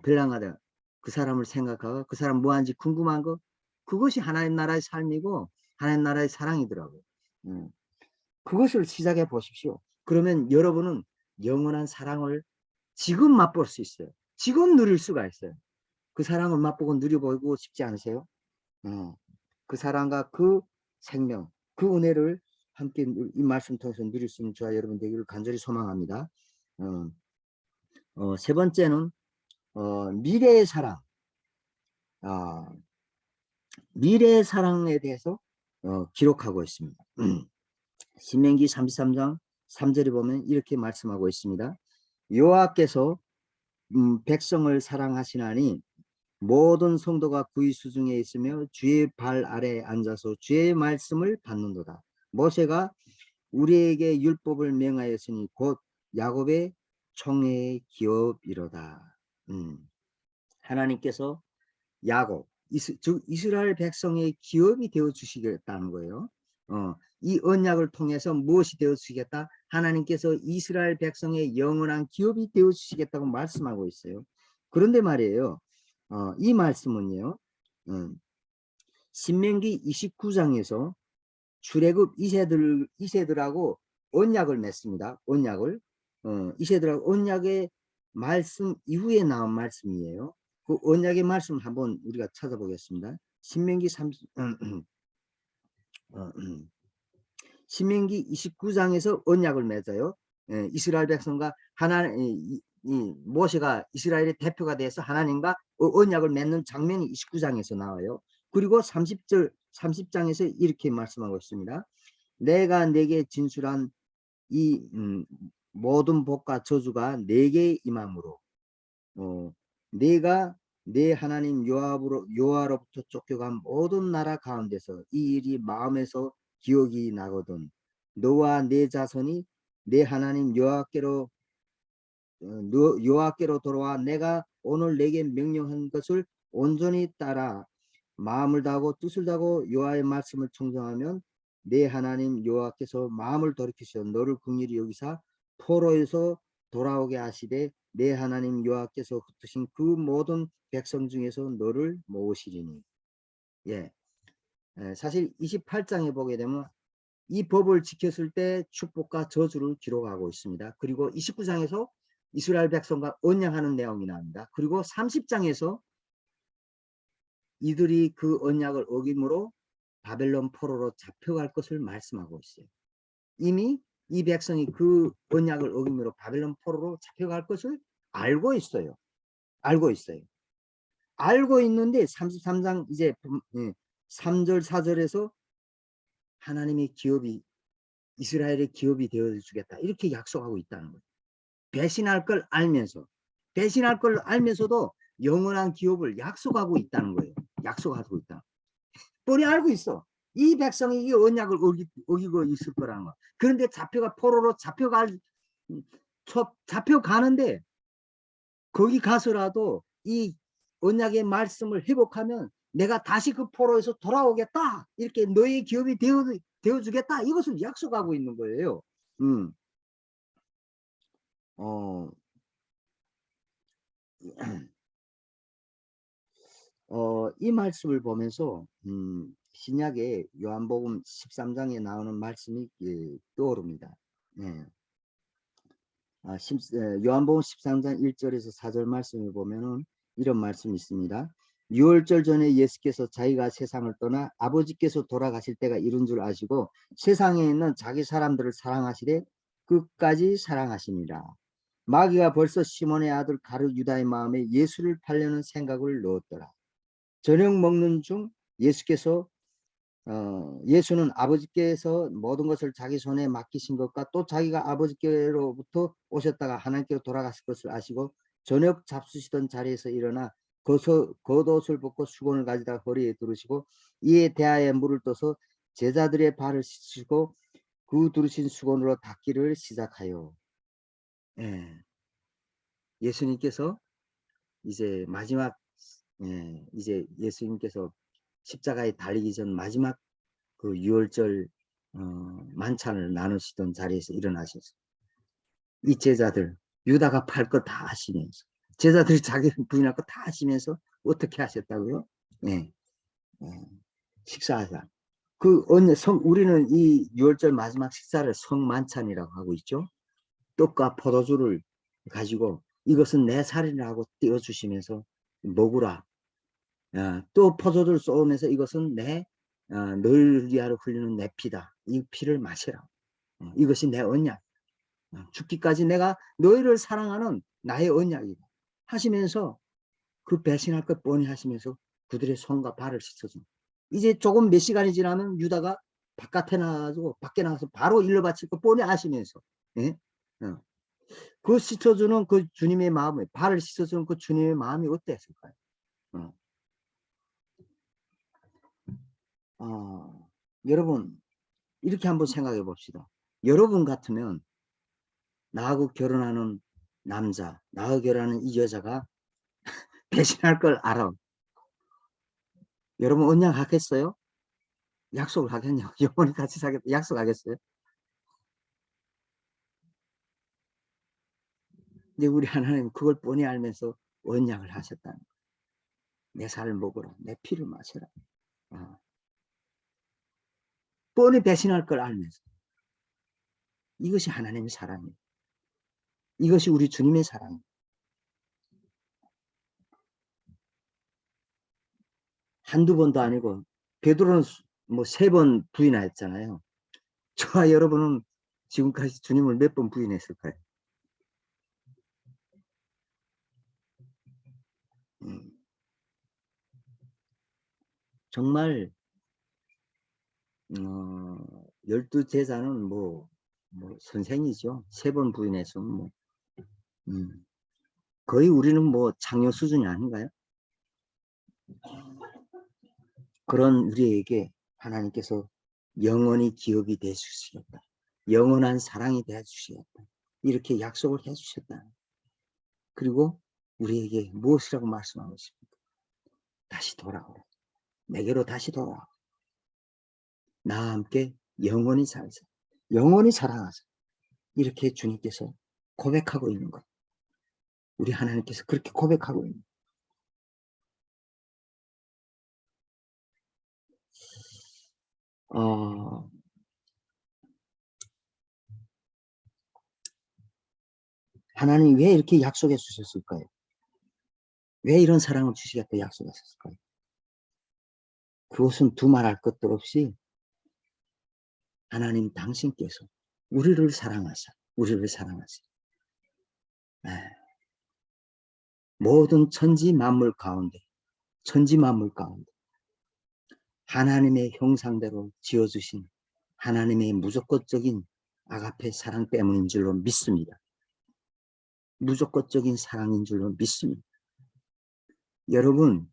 별난하다. 그 사람을 생각하고 그 사람 뭐 하는지 궁금한 거, 그것이 하나님 나라의 삶이고 하나님 나라의 사랑이더라고요. 그것을 시작해 보십시오. 그러면 여러분은 영원한 사랑을 지금 맛볼 수 있어요. 지금 누릴 수가 있어요. 그 사랑을 맛보고 누려보고 싶지 않으세요? 그 사랑과 그 생명, 그 은혜를 함께 이 말씀 통해서 누릴 수 있는 저와 여러분 되기를 간절히 소망합니다. 세 번째는 미래의 사랑. 미래의 사랑에 대해서 기록하고 있습니다. 신명기 33장 3절에 보면 이렇게 말씀하고 있습니다. 여호와께서 백성을 사랑하시나니 모든 성도가 그의 수중에 있으며 주의 발 아래에 앉아서 주의 말씀을 받는도다. 모세가 우리에게 율법을 명하였으니 곧 야곱의 총회의 기업이로다. 하나님께서 야곱, 즉 이스라엘 백성의 기업이 되어 주시겠다는 거예요. 이 언약을 통해서 무엇이 되어 주시겠다? 하나님께서 이스라엘 백성의 영원한 기업이 되어 주시겠다고 말씀하고 있어요. 그런데 말이에요. 이 말씀은요. 신명기 29장에서 출애굽 이세들하고 언약을 맺습니다. 언약을 이세들하고 언약의 말씀 이후에 나온 말씀이에요. 그 언약의 말씀 한번 우리가 찾아보겠습니다. 신명기 29장에서 언약을 맺어요. 이스라엘 백성과 하나님, 모세가 이스라엘의 대표가 돼서 하나님과 언약을 맺는 장면이 29장에서 나와요. 그리고 30장에서 이렇게 말씀하고 있습니다. 내가 내게 진술한 이 모든 복과 저주가 내게 임함으로 내가 내 하나님 여호와로부터 쫓겨간 모든 나라 가운데서 이 일이 마음에서 기억이 나거든. 너와 내 자손이 내 하나님 여호와께로 돌아와 내가 오늘 내게 명령한 것을 온전히 따라 마음을 다하고 뜻을 다하고 여호와의 말씀을 청정하면 내 하나님 여호와께서 마음을 돌이키셔 너를 긍휼히 여기사 포로에서 돌아오게 하시되 내 하나님 여호와께서 흩으신 그 모든 백성 중에서 너를 모으시리니. 사실 28장에 보게 되면 이 법을 지켰을 때 축복과 저주를 기록하고 있습니다. 그리고 29장에서 이스라엘 백성과 언약하는 내용이 나옵니다. 그리고 30장에서 이들이 그 언약을 어김으로 바벨론 포로로 잡혀갈 것을 말씀하고 있어요. 이미 이 백성이 그 언약을 어김으로 바벨론 포로로 잡혀갈 것을 알고 있어요. 알고 있는데 33장 이제 3절 4절에서 하나님의 기업이 이스라엘의 기업이 되어주겠다 이렇게 약속하고 있다는 거예요. 배신할 걸 알면서도 영원한 기업을 약속하고 있다는 거예요. 약속하고 있다. 뻔히 알고 있어. 이 백성이 이 언약을 어기고 있을 거라는 거. 그런데 포로로 잡혀가는데 거기 가서라도 이 언약의 말씀을 회복하면 내가 다시 그 포로에서 돌아오겠다. 이렇게 너의 기업이 되어주겠다. 이것을 약속하고 있는 거예요. 이 말씀을 보면서 신약의 요한복음 13장에 나오는 말씀이 떠오릅니다. 요한복음 13장 1절에서 4절 말씀을 보면은 이런 말씀이 있습니다. 6월절 전에 예수께서 자기가 세상을 떠나 아버지께서 돌아가실 때가 이른 줄 아시고 세상에 있는 자기 사람들을 사랑하시되 끝까지 사랑하시니라. 마귀가 벌써 시몬의 아들 가룟 유다의 마음에 예수를 팔려는 생각을 넣었더라. 저녁 먹는 중 예수는 아버지께서 모든 것을 자기 손에 맡기신 것과 또 자기가 아버지께로부터 오셨다가 하나님께로 돌아갔을 것을 아시고 저녁 잡수시던 자리에서 일어나 겉옷을 벗고 수건을 가지다가 허리에 두르시고 이에 대하여 물을 떠서 제자들의 발을 씻으시고 그 두르신 수건으로 닦기를 시작하여. 예수님께서 이제 마지막 이제 예수님께서 십자가에 달리기 전 마지막 그 유월절 만찬을 나누시던 자리에서 일어나셔서 이 제자들 유다가 팔 거 다 하시면서 제자들이 자기 부인할 거 다 하시면서 어떻게 하셨다고요? 식사하자. 우리는 이 유월절 마지막 식사를 성만찬이라고 하고 있죠. 떡과 포도주를 가지고 이것은 내 살이라고 띄워주시면서 먹으라. 또 포도주를 쏘면서 이것은 너를 위하여 흘리는 내 피다. 이 피를 마시라. 이것이 내 언약. 죽기까지 내가 너희를 사랑하는 나의 언약이다. 하시면서 그 배신할 것 뻔히 하시면서 그들의 손과 발을 씻어준. 이제 조금 몇 시간이 지나면 유다가 밖에 나가서 바로 일러 바칠 거 뻔히 하시면서 그 씻어주는 그 주님의 마음을 발을 씻어주는 그 주님의 마음이 어땠을까요? 여러분 이렇게 한번 생각해 봅시다. 여러분 같으면 나하고 결혼하는 남자, 나하고 결혼하는 이 여자가 배신할 걸 알아. 여러분 언약하겠어요? 약속을 하겠냐고. 영원히 같이 살겠다 약속하겠어요? 근데 우리 하나님 그걸 뻔히 알면서 언약을 하셨다는 거예요. 내 살을 먹으라, 내 피를 마셔라. 뻔히 배신할 걸 알면서. 이것이 하나님의 사랑이에요. 이것이 우리 주님의 사랑이에요. 한두 번도 아니고 베드로는 뭐 3번 부인하였잖아요. 저와 여러분은 지금까지 주님을 몇 번 부인했을까요? 정말 12 제자는 뭐 선생이죠. 3번 부인했으면 뭐 거의 우리는 뭐 장녀 수준이 아닌가요? 그런 우리에게 하나님께서 영원히 기억이 돼 주시겠다. 영원한 사랑이 돼 주시겠다. 이렇게 약속을 해 주셨다. 그리고 우리에게 무엇이라고 말씀하고 있습니까? 다시 돌아오라. 내게로 다시 돌아와. 나와 함께 영원히 살자. 영원히 사랑하자. 이렇게 주님께서 고백하고 있는 것. 우리 하나님께서 그렇게 고백하고 있는 것. 하나님이 왜 이렇게 약속해 주셨을까요? 왜 이런 사랑을 주시겠다 약속하셨을까요? 그것은 두말할 것도 없이 하나님 당신께서 우리를 사랑하사 모든 천지 만물 가운데 하나님의 형상대로 지어주신 하나님의 무조건적인 아가페 사랑 때문인 줄로 믿습니다. 무조건적인 사랑인 줄로 믿습니다. 여러분,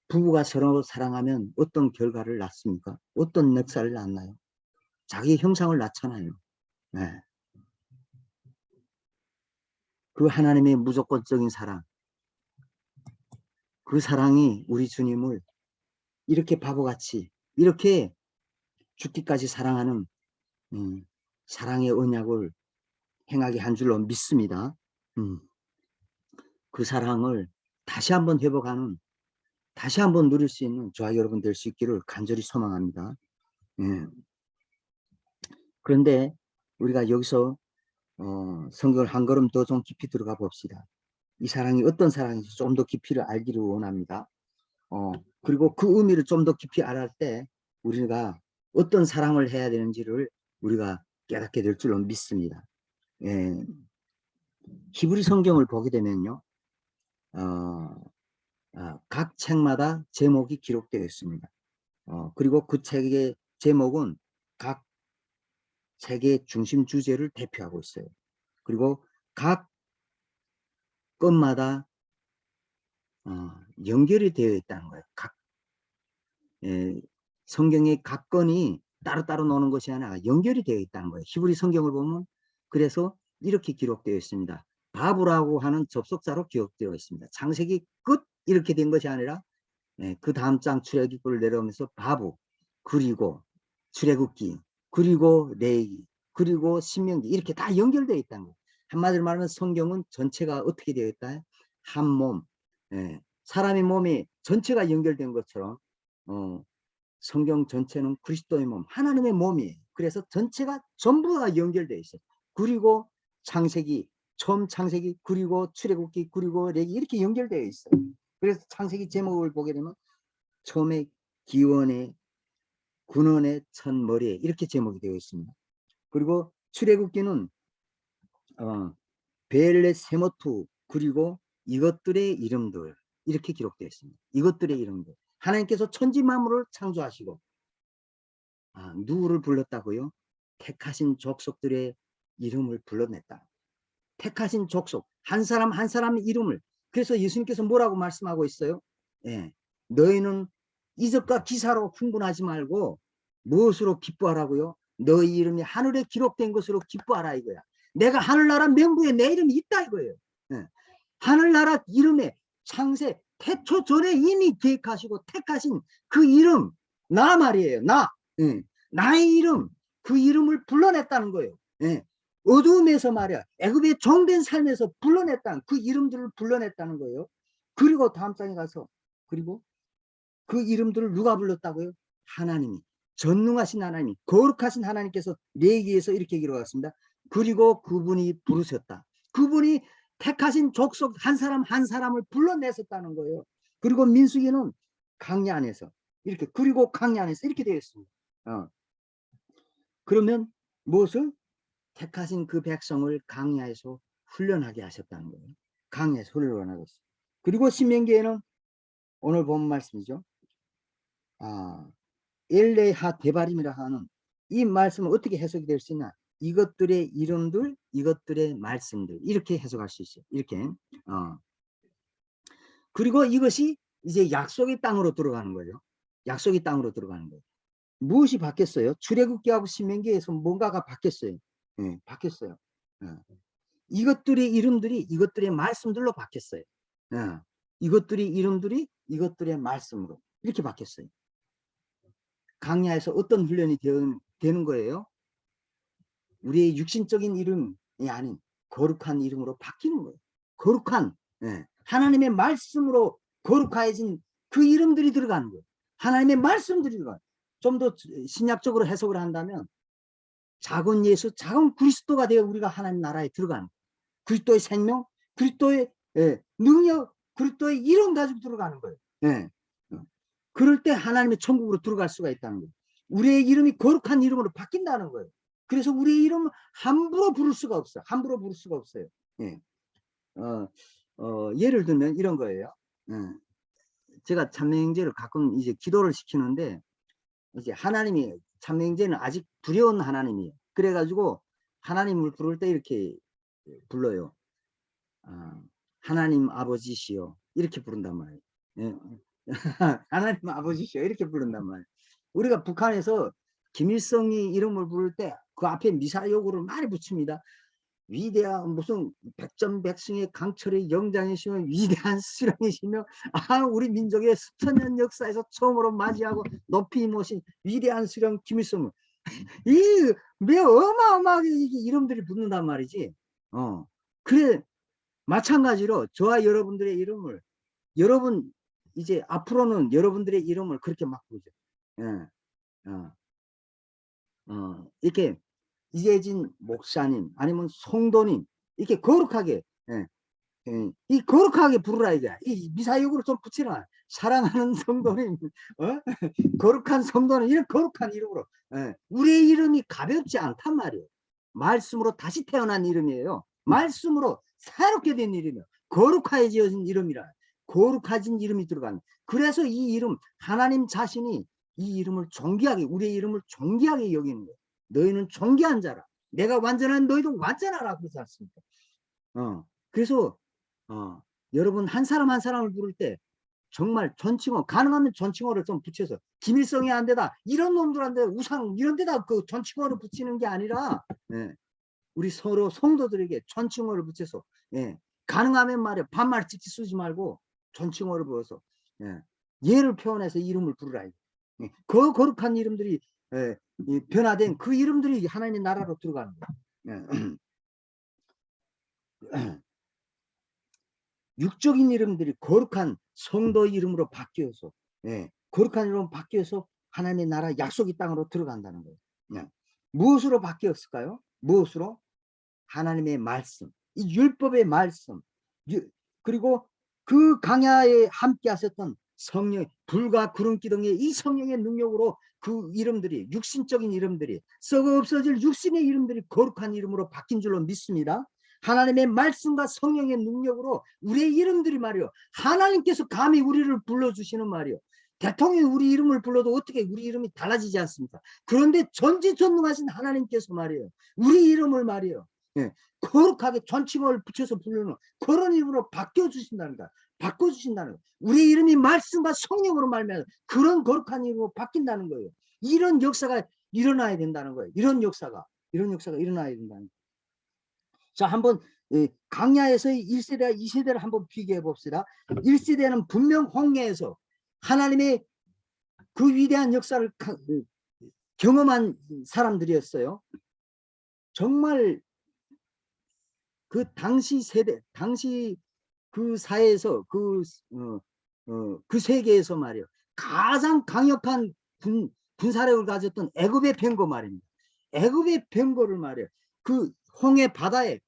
부부가 서로 사랑하면 어떤 결과를 낳습니까? 어떤 역사를 낳나요? 자기 형상을 낳잖아요. 네. 그 하나님의 무조건적인 사랑, 그 사랑이 우리 주님을 이렇게 바보같이 이렇게 죽기까지 사랑하는 사랑의 언약을 행하게 한 줄로 믿습니다. 그 사랑을 다시 한번 회복하는, 다시 한번 누릴 수 있는 저와 여러분 될 수 있기를 간절히 소망합니다. 그런데 우리가 여기서 성경을 한 걸음 더 좀 깊이 들어가 봅시다. 이 사랑이 어떤 사랑인지 좀 더 깊이를 알기를 원합니다. 그리고 그 의미를 좀 더 깊이 알을 때 우리가 어떤 사랑을 해야 되는지를 우리가 깨닫게 될 줄로 믿습니다. 히브리 성경을 보게 되면요, 각 책마다 제목이 기록되어 있습니다. 그리고 그 책의 제목은 각 책의 중심 주제를 대표하고 있어요. 그리고 각 건마다 연결이 되어 있다는 거예요. 성경의 각 건이 따로따로 노는 것이 아니라 연결이 되어 있다는 거예요. 히브리 성경을 보면 그래서 이렇게 기록되어 있습니다. 바브라고 하는 접속사로 기록되어 있습니다. 창세기 끝 이렇게 된 것이 아니라 그 다음 장 출애굽기를 내려오면서 바브, 그리고 출애굽기, 그리고 레위기, 그리고 신명기 이렇게 다 연결되어 있다는 거예요. 한마디로 말하면 성경은 전체가 어떻게 되어 있다? 한 몸, 사람의 몸이 전체가 연결된 것처럼 성경 전체는 그리스도의 몸, 하나님의 몸이에요. 그래서 전체가 전부가 연결되어 있어요. 그리고 창세기, 처음 창세기, 그리고 출애굽기, 그리고 레위기 이렇게 연결되어 있어요. 그래서 창세기 제목을 보게 되면 처음에 기원의 군원의 첫머리에 이렇게 제목이 되어 있습니다. 그리고 출애굽기는 벨렛 세모투 그리고 이것들의 이름들 이렇게 기록되어 있습니다. 이것들의 이름들. 하나님께서 천지 만물을 창조하시고 누구를 불렀다고요? 택하신 족속들의 이름을 불러냈다. 택하신 족속 한 사람 한 사람의 이름을. 그래서 예수님께서 뭐라고 말씀하고 있어요? 너희는 이적과 기사로 흥분하지 말고 무엇으로 기뻐하라고요? 너희 이름이 하늘에 기록된 것으로 기뻐하라 이거야. 내가 하늘나라 명부에 내 이름이 있다 이거예요. 하늘나라 이름에 창세 태초 전에 이미 계획하시고 택하신 그 이름, 나 말이에요. 나. 예. 나의 이름, 그 이름을 불러냈다는 거예요. 예. 어두움에서 말이야. 애굽의 종된 삶에서 불러냈다는 그 이름들을 불러냈다는 거예요. 그리고 다음 장에 가서 그리고 그 이름들을 누가 불렀다고요? 하나님이. 전능하신 하나님, 거룩하신 하나님께서 레위기에서 이렇게 기록했습니다. 그리고 그분이 부르셨다. 그분이 택하신 족속 한 사람 한 사람을 불러내셨다는 거예요. 그리고 민수기는 강야 안에서 이렇게 그리고 강야 안에서 이렇게 되어 있습니다. 그러면 무엇을? 택하신 그 백성을 강야에서 훈련하게 하셨다는 거예요. 강야에서 훈련하고 있어요. 그리고 신명기에는 오늘 본 말씀이죠. 엘레하 데바림이라 하는 이 말씀은 어떻게 해석이 될 수 있나? 이것들의 이름들, 이것들의 말씀들 이렇게 해석할 수 있어요. 이렇게. 그리고 이것이 이제 약속의 땅으로 들어가는 거예요. 약속의 땅으로 들어가는 거예요. 무엇이 바뀌었어요? 출애굽기하고 신명기에서 뭔가가 바뀌었어요. 예, 바뀌었어요. 이것들의 이름들이 이것들의 말씀들로 바뀌었어요. 이것들의 이름들이 이것들의 말씀으로 이렇게 바뀌었어요. 강야에서 어떤 훈련이 되는 거예요? 우리의 육신적인 이름이 아닌 거룩한 이름으로 바뀌는 거예요. 거룩한, 하나님의 말씀으로 거룩해진 그 이름들이 들어가는 거예요. 하나님의 말씀들이 들어가요. 좀 더 신약적으로 해석을 한다면 작은 예수, 작은 그리스도가 되어 우리가 하나님 나라에 들어가는 거예요. 그리스도의 생명, 그리스도의 능력, 그리스도의 이름 가지고 들어가는 거예요. 그럴 때 하나님의 천국으로 들어갈 수가 있다는 거예요. 우리의 이름이 거룩한 이름으로 바뀐다는 거예요. 그래서 우리의 이름은 함부로 부를 수가 없어요. 함부로 부를 수가 없어요. 예를 들면 이런 거예요. 제가 찬명제를 가끔 이제 기도를 시키는데 이제 하나님이 찬명제는 아직 두려운 하나님이에요. 그래가지고 하나님을 부를 때 이렇게 불러요. 하나님 아버지시여 이렇게 부른단 말이에요. 하나님 아버지시여 이렇게 부른단 말이에요. 우리가 북한에서 김일성이 이름을 부를 때 그 앞에 미사여구를 많이 붙입니다. 위대한 무슨 백전백승의 강철의 영장이시며 위대한 수령이시며 우리 민족의 수천년 역사에서 처음으로 맞이하고 높이 모신 위대한 수령 김일성 이 어마어마하게 이름들이 붙는단 말이지. 그래 마찬가지로 저와 여러분들의 이름을 여러분 이제 앞으로는 여러분들의 이름을 그렇게 막 부르죠. 이렇게 이재진 목사님 아니면 성도님 이렇게 거룩하게 이 거룩하게 부르라 이제 이 미사역으로 좀 붙이라. 사랑하는 성도님, 거룩한 성도님 이런 거룩한 이름으로 우리의 이름이 가볍지 않단 말이에요. 말씀으로 다시 태어난 이름이에요. 말씀으로 새롭게 된 이름이에요. 거룩하게 지어진 이름이라. 거룩해진 이름이 들어가는. 그래서 이 이름 하나님 자신이 이 이름을 존귀하게 우리의 이름을 존귀하게 여기는 거예요. 너희는 존귀한 자라. 내가 완전한 너희도 완전하라 그러지 않습니까? 그래서 여러분 한 사람 한 사람을 부를 때 정말 존칭어 가능하면 존칭어를 좀 붙여서 김일성이 안 되다 이런 놈들한테 우상 이런 데다 그 존칭어를 붙이는 게 아니라 우리 서로 성도들에게 존칭어를 붙여서 가능하면 말이야 반말 찍찍 쓰지 말고 존칭어를 부어서 예를 표현해서 이름을 부르라. 그 거룩한 이름들이 변화된 그 이름들이 하나님의 나라로 들어가는 거예요. 육적인 이름들이 거룩한 성도 이름으로 바뀌어서 거룩한 이름으로 바뀌어서 하나님의 나라 약속의 땅으로 들어간다는 거예요. 무엇으로 바뀌었을까요? 무엇으로? 하나님의 말씀, 이 율법의 말씀, 그리고 그 강야에 함께 하셨던 성령, 불과 구름기 등의 이 성령의 능력으로 그 이름들이 육신적인 이름들이 썩어 없어질 육신의 이름들이 거룩한 이름으로 바뀐 줄로 믿습니다. 하나님의 말씀과 성령의 능력으로 우리의 이름들이 말이요 하나님께서 감히 우리를 불러주시는 말이요 대통령이 우리 이름을 불러도 어떻게 우리 이름이 달라지지 않습니까? 그런데 전지전능하신 하나님께서 말이요 우리 이름을 말이요 거룩하게 존칭어를 붙여서 부르는 그런 이름으로 바뀌어주신다는 거야. 바꿔주신다는 거야. 우리 이름이 말씀과 성령으로 말미암아 그런 거룩한 이름으로 바뀐다는 거예요. 이런 역사가 일어나야 된다는 거예요. 이런 역사가 일어나야 된다는 거예요. 자, 한번 강야에서의 1세대와 2세대를 한번 비교해 봅시다. 1세대는 분명 홍해에서 하나님의 그 위대한 역사를 경험한 사람들이었어요. 정말 그 당시 세대, 당시 그 사회에서 그 세계에서 말이에요. 가장 강력한 군사력을 가졌던 애굽의 병거 말입니다. 애굽의 병거를 말이에요. 그 홍해 바다에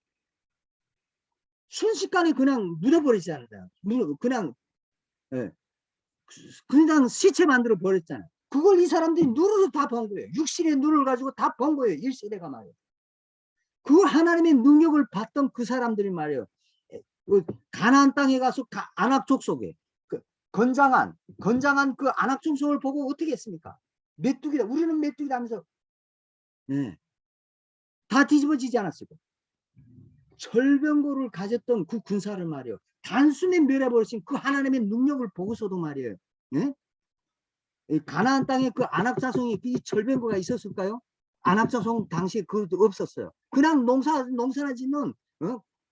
순식간에 그냥 묻어버리지 않아요. 그냥 시체 만들어 버렸잖아요. 그걸 이 사람들이 눈으로 다 본 거예요. 육신의 눈을 가지고 다 본 거예요. 1세대가 말이에요. 그 하나님의 능력을 봤던 그 사람들이 말이에요. 가나안 땅에 가서 아낙 족속에 건장한 그 아낙 족속을 보고 어떻게 했습니까? 메뚜기다. 우리는 메뚜기다 하면서 다 뒤집어지지 않았을까? 철병거를 가졌던 그 군사를 말이에요. 단숨에 멸해버리신 그 하나님의 능력을 보고서도 말이에요. 가나안 땅에 그 아낙 자손이 이 철병거가 있었을까요? 아낙 자손 당시에 그것도 없었어요. 그냥 농사나 짓는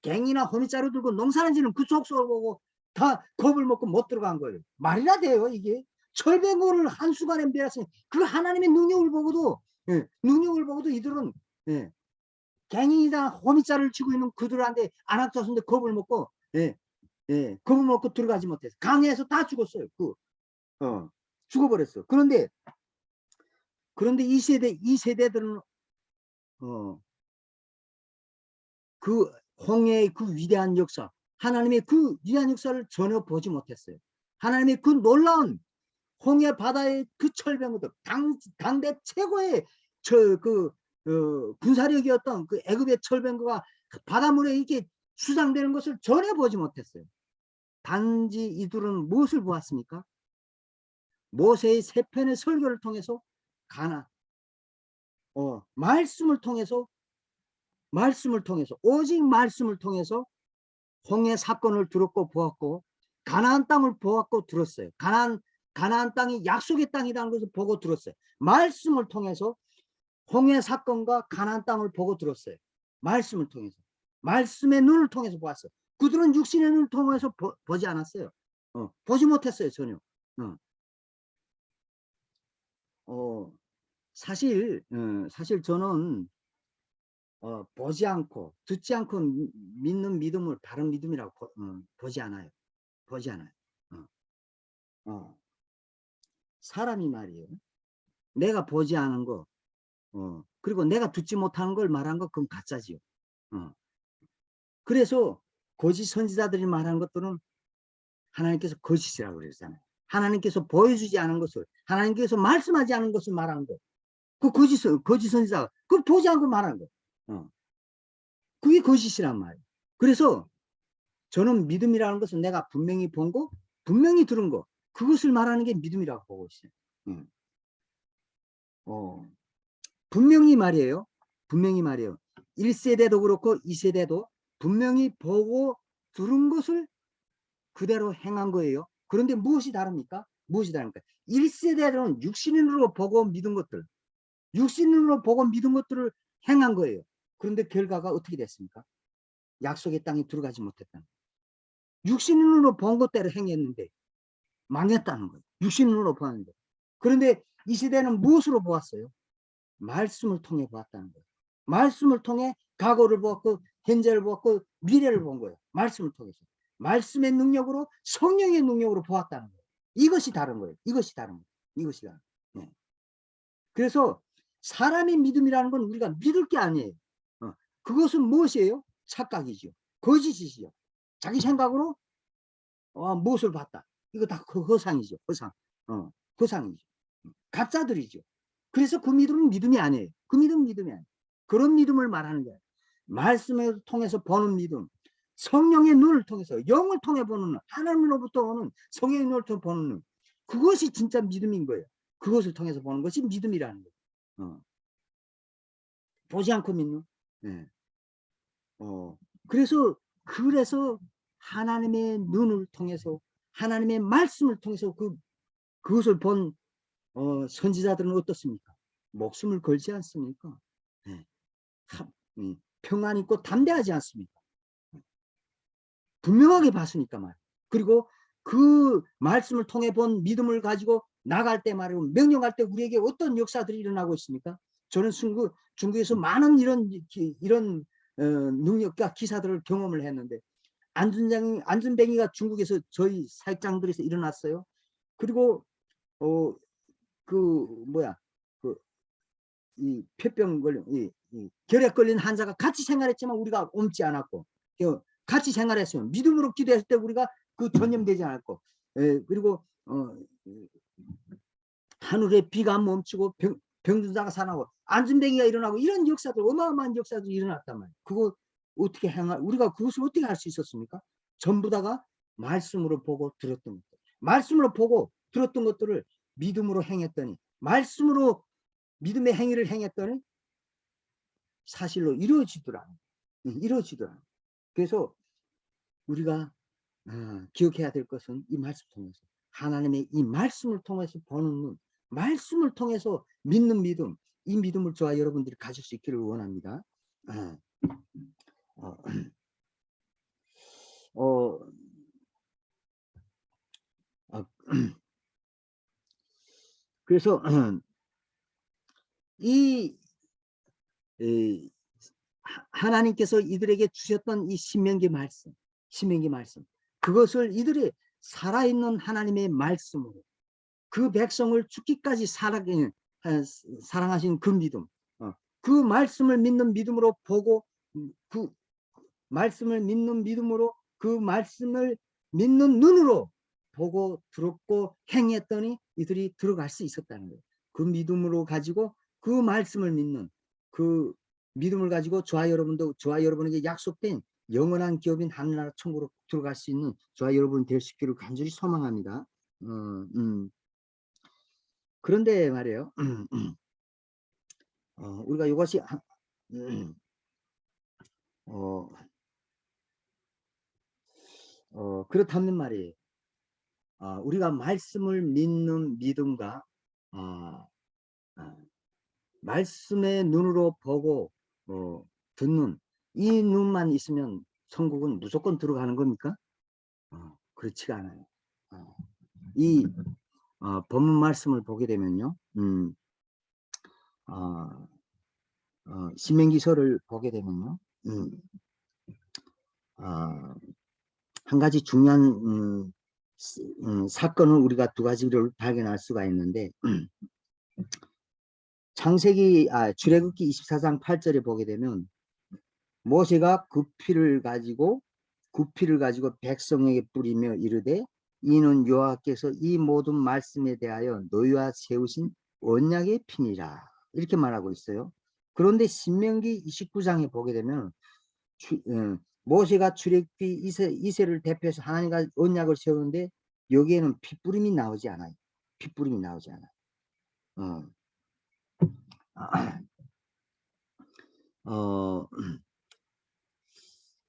갱이나 호미자루 들고 농사나 짓는 그 족속을 보고 다 겁을 먹고 못 들어간 거예요. 말이나 돼요 이게. 철병거를 한순간에 멸했으니 그 하나님의 능력을 보고도 이들은 갱이나 호미자를 치고 있는 그들한테 아낙 자손인데 겁을 먹고 겁을 먹고 들어가지 못해서 강해에서 다 죽었어요. 죽어버렸어. 그런데 이 세대들은 그 홍해의 그 위대한 역사, 하나님의 그 위대한 역사를 전혀 보지 못했어요. 하나님의 그 놀라운 홍해 바다의 그 철병거들, 당대 최고의 군사력이었던 그 애굽의 철병거가 바닷물에 이렇게 수상되는 것을 전혀 보지 못했어요. 단지 이들은 무엇을 보았습니까? 모세의 세 편의 설교를 통해서 말씀을 통해서 오직 말씀을 통해서 홍해 사건을 들었고 보았고 가나안 땅을 보았고 들었어요. 가나안 땅이 약속의 땅이라는 것을 보고 들었어요. 말씀을 통해서 홍해 사건과 가나안 땅을 보고 들었어요. 말씀을 통해서. 말씀의 눈을 통해서 보았어요. 그들은 육신의 눈을 통해서 보지 않았어요. 보지 못했어요. 전혀. 사실 저는 보지 않고 듣지 않고 믿는 믿음을 바른 믿음이라고 보지 않아요. 사람이 말이에요. 내가 보지 않은 거 그리고 내가 듣지 못하는 걸 말한 거 그건 가짜지요. 그래서 거짓 선지자들이 말한 것들은 하나님께서 거짓이라고 그러잖아요. 하나님께서 보여주지 않은 것을, 하나님께서 말씀하지 않은 것을 말하는 거. 그 거짓 선지자가 그걸 보지 않고 말하는 거. 그게 거짓이란 말이에요. 그래서 저는 믿음이라는 것은 내가 분명히 본 거, 분명히 들은 거, 그것을 말하는 게 믿음이라고 보고 있어요. 분명히 말이에요. 1세대도 그렇고 2세대도 분명히 보고 들은 것을 그대로 행한 거예요. 그런데 무엇이 다릅니까? 1세대는 육신으로 보고 믿은 것들을 행한 거예요. 그런데 결과가 어떻게 됐습니까? 약속의 땅에 들어가지 못했다는 거예요. 육신으로 본 것대로 행했는데 망했다는 거예요. 육신으로 보았는데. 그런데 이 세대는 무엇으로 보았어요? 말씀을 통해 보았다는 거예요. 말씀을 통해 과거를 보았고 현재를 보았고 미래를 본 거예요. 말씀을 통해서. 말씀의 능력으로 성령의 능력으로 보았다는 거예요. 이것이 다른 거예요. 이것이 다른 거예요. 네. 그래서 사람의 믿음이라는 건 우리가 믿을 게 아니에요. 그것은 무엇이에요? 착각이죠. 거짓이죠. 자기 생각으로 무엇을 봤다. 이거 다 허상이죠. 허상이죠. 가짜들이죠. 그래서 그 믿음은 믿음이 아니에요. 그 믿음은 믿음이 아니에요. 그런 믿음을 말하는 거예요. 말씀을 통해서 보는 믿음, 성령의 눈을 통해서 영을 통해 보는 눈, 하나님으로부터 오는 성령의 눈을 통해 보는 눈, 그것이 진짜 믿음인 거예요. 그것을 통해서 보는 것이 믿음이라는 거예요. 보지 않고 믿는. 네. 그래서 하나님의 눈을 통해서 하나님의 말씀을 통해서 그것을 본 선지자들은 어떻습니까? 목숨을 걸지 않습니까? 네. 평안 있고 담대하지 않습니까? 분명하게 봤으니까 말이에요. 그리고 그 말씀을 통해 본 믿음을 가지고 나갈 때 말이에요. 명령할 때 우리에게 어떤 역사들이 일어나고 있습니까? 저는 중국에서 많은 이런 능력과 기사들을 경험을 했는데, 안전뱅이가 중국에서 저희 사역장들에서 일어났어요. 그리고 이 폐병 걸린 이 결핵 걸린 환자가 같이 생활했지만 우리가 옮지 않았고, 같이 생활했으면 믿음으로 기도했을 때 우리가 그 전염되지 않았고, 그리고 하늘에 비가 멈추고 병든자가 살아나고 안전뱅이가 일어나고, 이런 역사들, 어마어마한 역사들이 일어났단 말이에요. 그거 어떻게 우리가 그것을 어떻게 할 수 있었습니까? 전부 다가 말씀으로 보고 들었던 것들, 말씀으로 보고 들었던 것들을 믿음으로 행했더니, 말씀으로 믿음의 행위를 행했더니 사실로 이루어지더라. 이루어지더라. 그래서 우리가 기억해야 될 것은 이 말씀 통해서, 하나님의 이 말씀을 통해서 보는 눈, 말씀을 통해서 믿는 믿음, 이 믿음을 저와 여러분들이 가질 수 있기를 원합니다. 그래서 하나님께서 이들에게 주셨던 이 신명기 말씀, 그것을 이들의 살아있는 하나님의 말씀으로, 그 백성을 죽기까지 사랑하신 그 믿음, 그 말씀을 믿는 믿음으로 보고, 그 말씀을 믿는 믿음으로, 그 말씀을 믿는 눈으로 보고 들었고 행했더니 이들이 들어갈 수 있었다는 거예요. 그 믿음으로 가지고, 그 말씀을 믿는 그 믿음을 가지고 저와 여러분에게 약속된 영원한 기업인 하늘나라 천국으로 들어갈 수 있는 저와 여러분 될 수 있기를 간절히 소망합니다. 그런데 말이에요. 우리가 이것이 그렇다면 말이에요. 우리가 말씀을 믿는 믿음과 말씀의 눈으로 보고 듣는 이 눈만 있으면 천국은 무조건 들어가는 겁니까? 그렇지가 않아요. 이 본문 말씀을 보게 되면요, 신명기서를 보게 되면요, 한 가지 중요한 사건을 우리가 두 가지를 발견할 수가 있는데, 출애굽기 24장 8절에 보게 되면, 모세가 그 피를 가지고 백성에게 뿌리며 이르되, 이는 여호와께서 이 모든 말씀에 대하여 너희와 세우신 언약의 피니라, 이렇게 말하고 있어요. 그런데 신명기 29장에 보게 되면 모세가 출애굽기 이세를 대표해서 하나님과 언약을 세우는데, 여기에는 핏부림이 나오지 않아요. 핏부림이 나오지 않아요.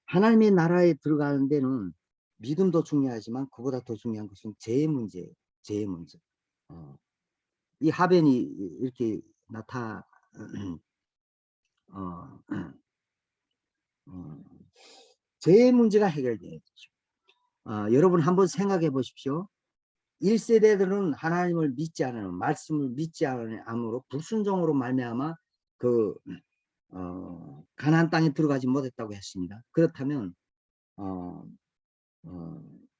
하나님의 나라에 들어가는 데는 믿음도 중요하지만 그보다 더 중요한 것은 죄의 문제예요. 죄의 문제. 이 하변이 이렇게 죄의 문제가 해결돼야 되죠. 여러분 한번 생각해 보십시오. 1세대들은 하나님을 믿지 않으면, 말씀을 믿지 않으므로 불순종으로 말미암아 가나안 땅에 들어가지 못했다고 했습니다. 그렇다면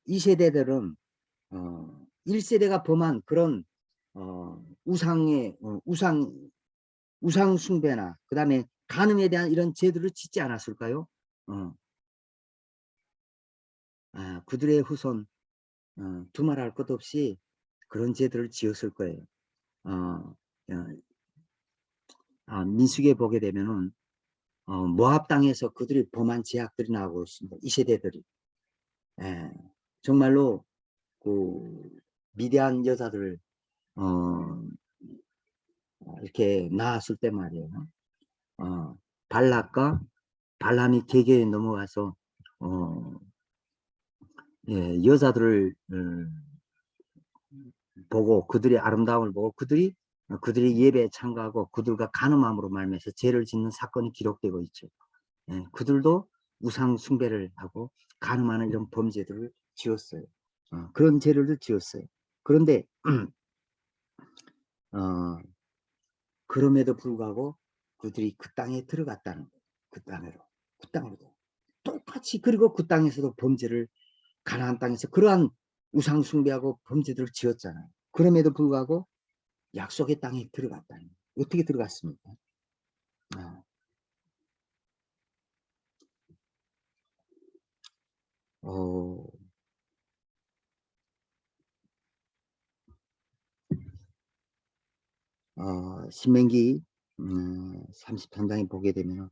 2세대들은 1세대가 범한 그런 우상 숭배나 그 다음에 간음에 대한 이런 죄들을 짓지 않았을까요? 그들의 후손 두말할 것 없이 그런 죄들을 지었을 거예요. 민수기에 보게 되면은 모압 땅에서 그들이 범한 죄악들이 나오고 있습니다. 이 세대들이 정말로 그 미디안 여자들 이렇게 낳았을 때 말이에요. 발락과 발람이 계계에 넘어가서 여자들을 보고, 그들의 아름다움을 보고 그들이 예배에 참가하고 그들과 간음함으로 말미암아서 죄를 짓는 사건이 기록되고 있죠. 그들도 우상 숭배를 하고 간음하는 이런 범죄들을 지었어요. 그런 죄를 지었어요. 그런데 그럼에도 불구하고 그들이 그 땅에 들어갔다는 거예요. 그 땅으로 똑같이. 그리고 그 땅에서도 범죄를, 가나안 땅에서 그러한 우상 숭배하고 범죄들을 지었잖아요. 그럼에도 불구하고 약속의 땅에 들어갔다는 거예요. 어떻게 들어갔습니까? 신명기 33장에 보게 되면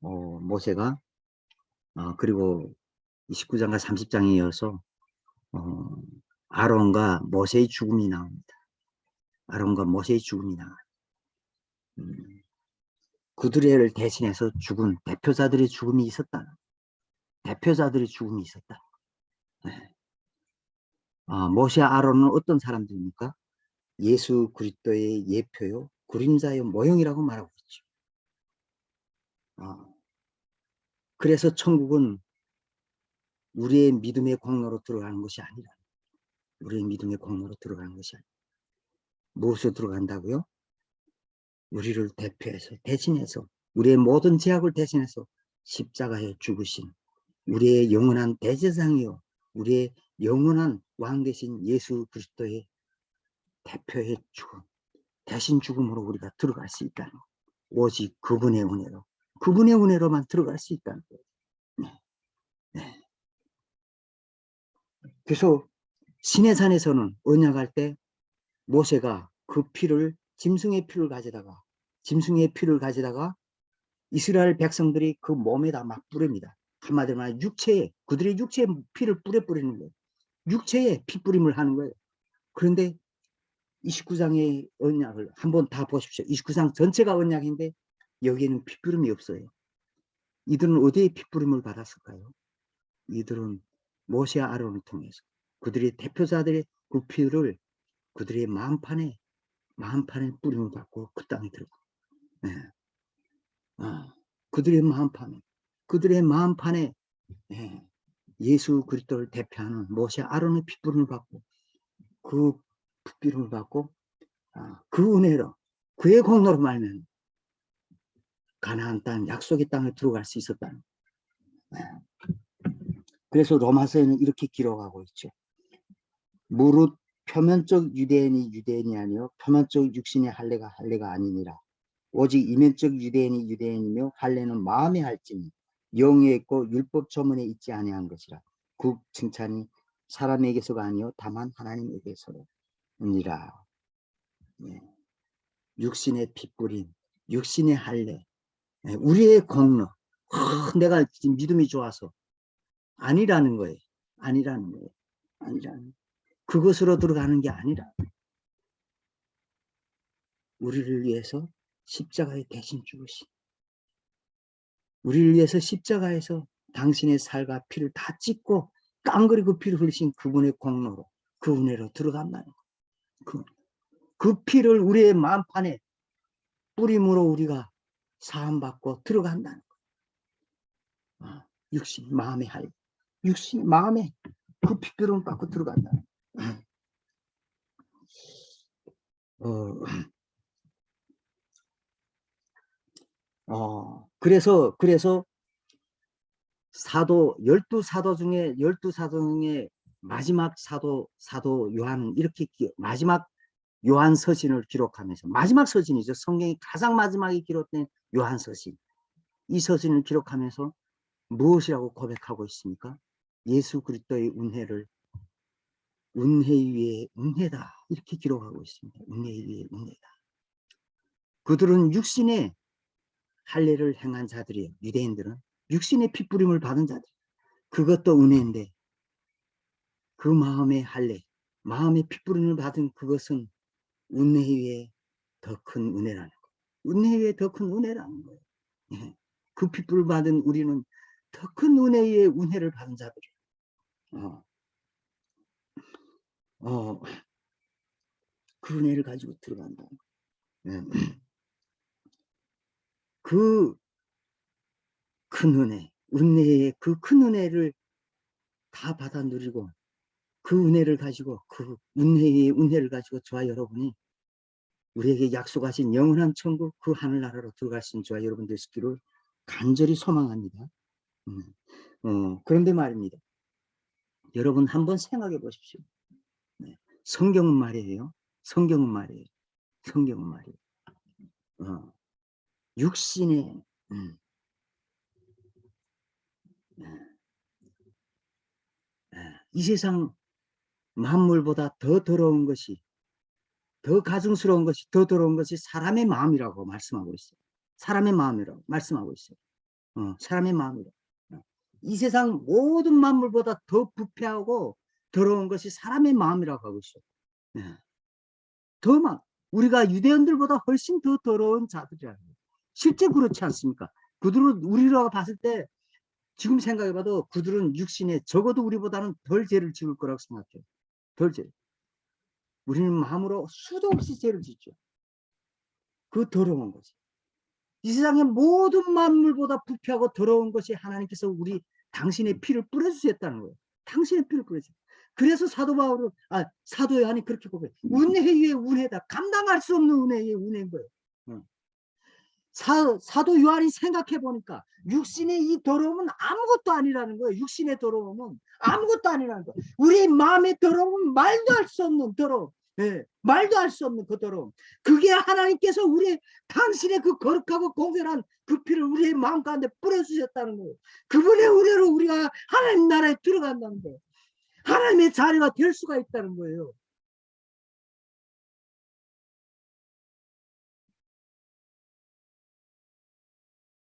모세가 그리고 29장과 30장에 이어서 아론과 모세의 죽음이 나옵니다. 아론과 모세의 죽음이 나와요. 그들을 대신해서 죽은 대표자들의 죽음이 있었다. 대표자들의 죽음이 있었다. 네. 모세와 아론은 어떤 사람들입니까? 예수 그리스도의 예표요, 그림자요, 모형이라고 말하고 있죠. 그래서 천국은 우리의 믿음의 공로로 들어가는 것이 아니라, 우리의 믿음의 공로로 들어가는 것이 아니라 무엇으로 들어간다고요? 우리를 대표해서, 대신해서, 우리의 모든 죄악을 대신해서 십자가에 죽으신 우리의 영원한 대제사장이요, 우리의 영원한 왕 되신 예수 그리스도의 대표의 죽음, 대신 죽음으로 우리가 들어갈 수 있다는 거예요. 오직 그분의 은혜로, 그분의 은혜로만 들어갈 수 있다는 거예요. 네. 그래서 시내산에서는 언약할 때 모세가 그 피를, 짐승의 피를 가져다가 이스라엘 백성들이 그 몸에다 막 뿌립니다. 한마디로 말하면 육체에, 그들의 육체에 피를 뿌리는 거예요. 육체에 피 뿌림을 하는 거예요. 그런데 29장의 언약을 한번 다 보십시오. 29장 전체가 언약인데 여기에는 피 뿌림이 없어요. 이들은 어디에 피 뿌림을 받았을까요? 이들은 모세와 아론을 통해서 그들의 대표자들의 그 피를 그들의 마음판에 뿌림을 받고 그 땅에 들어가. 네. 그들의 마음판에 네. 예수 그리스도를 대표하는 모세 아론의 핏부림을 받고 그 핏부림을 받고 그 은혜로, 그의 공로로 말면 가나안 땅, 약속의 땅에 들어갈 수 있었다는. 네. 그래서 로마서에는 이렇게 기록하고 있죠. 무릇 표면적 유대인이 아니요 표면적 육신의 할례가 아니니라. 오직 이면적 유대인이 유대인이며 할례는 마음에 할지니 영에 있고 율법 조문에 있지 아니한 것이라. 그 칭찬이 사람에게서가 아니요 다만 하나님에게서니라. 네. 육신의 핏뿌림, 육신의 할례, 네. 우리의 공로, 내가 지금 믿음이 좋아서 아니라는 거예요. 그것으로 들어가는 게 아니라 우리를 위해서 십자가에 대신 죽으신, 우리를 위해서 십자가에서 당신의 살과 피를 다 찢고 깡그리고 피를 흘리신 그분의 공로로, 그 은혜로 들어간다는 거. 그 피를 우리의 마음판에 뿌림으로 우리가 사함받고 들어간다는 거. 육신, 마음에 할, 육신, 마음에 그 피부름을 받고 들어간다는 거. 그래서 열두 사도 중에 마지막 사도 요한은 이렇게 마지막 요한 서신을 기록하면서, 마지막 서신이죠. 성경이 가장 마지막에 기록된 요한 서신. 이 서신을 기록하면서 무엇이라고 고백하고 있습니까? 예수 그리스도의 은혜 위에 은혜다, 이렇게 기록하고 있습니다. 은혜 위에 은혜다. 그들은 육신의 할례를 행한 자들이에요. 유대인들은 육신의 핏부림을 받은 자들, 그것도 은혜인데 그 마음의 할례, 마음의 핏부림을 받은 그것은 은혜 위에 더 큰 은혜라는 거예요. 은혜 위에 더 큰 은혜라는 거예요. 예. 그 핏불을 받은 우리는 더 큰 은혜 위에 은혜를 받은 자들이에요. 그 은혜를 가지고 들어간다. 예. 그 큰 은혜, 은혜의 그 큰 은혜를 다 받아 누리고 그 은혜를 가지고 그 은혜의 은혜를 가지고 저와 여러분이 우리에게 약속하신 영원한 천국 그 하늘나라로 들어갈 수 있는 저와 여러분 되시기를 간절히 소망합니다. 그런데 말입니다. 여러분 한번 생각해 보십시오. 네. 성경은 말이에요. 성경은 말이에요. 성경은 말이에요. 육신의 이 세상 만물보다 더 더러운 것이, 더 가증스러운 것이, 더 더러운 것이 사람의 마음이라고 말씀하고 있어요. 사람의 마음이라고 말씀하고 있어요. 사람의 마음이라고. 이 세상 모든 만물보다 더 부패하고 더러운 것이 사람의 마음이라고 하고 있어요. 더 우리가 유대인들보다 훨씬 더 더러운 자들이라는 거예요. 실제 그렇지 않습니까? 그들은 우리로 봤을 때 지금 생각해봐도 그들은 육신에 적어도 우리보다는 덜 죄를 지을 거라고 생각해요. 덜 죄. 우리는 마음으로 수도 없이 죄를 짓죠. 그 더러운 것이. 이 세상의 모든 만물보다 부패하고 더러운 것이 하나님께서 당신의 피를 뿌려주셨다는 거예요. 당신의 피를 뿌려주셨어요. 그래서 사도 바울은, 사도 요한이 그렇게 고백해요. 은혜 위에 은혜다. 감당할 수 없는 은혜 위에 은혜인 거예요. 사도 요한이 생각해 보니까 육신의 이 더러움은 아무것도 아니라는 거예요. 육신의 더러움은 아무것도 아니라는 거예요. 우리 마음의 더러움은 말도 할 수 없는 더러움. 말도 할 수 없는 그 더러움. 그게 하나님께서 당신의 그 거룩하고 공결한 그 피를 우리의 마음 가운데 뿌려주셨다는 거예요. 그분의 은혜로 우리가 하나님 나라에 들어간다는 거예요. 하나님의 자녀가 될 수가 있다는 거예요.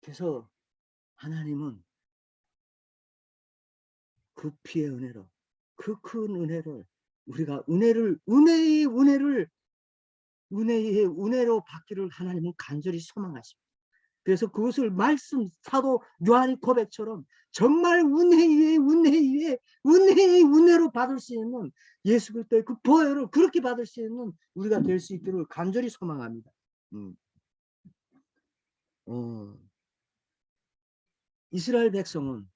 그래서 하나님은 그 피의 은혜로, 그 큰 은혜를 우리가 은혜의 은혜로 받기를 하나님은 간절히 소망하십니다. 그래서 그것을 사도 요한의 고백처럼 정말 은혜의 은혜로 받을 수 있는 예수 그리스도의 그 보혈을 그렇게 받을 수 있는 우리가 될 수 있기를 간절히 소망합니다. 이스라엘 백성은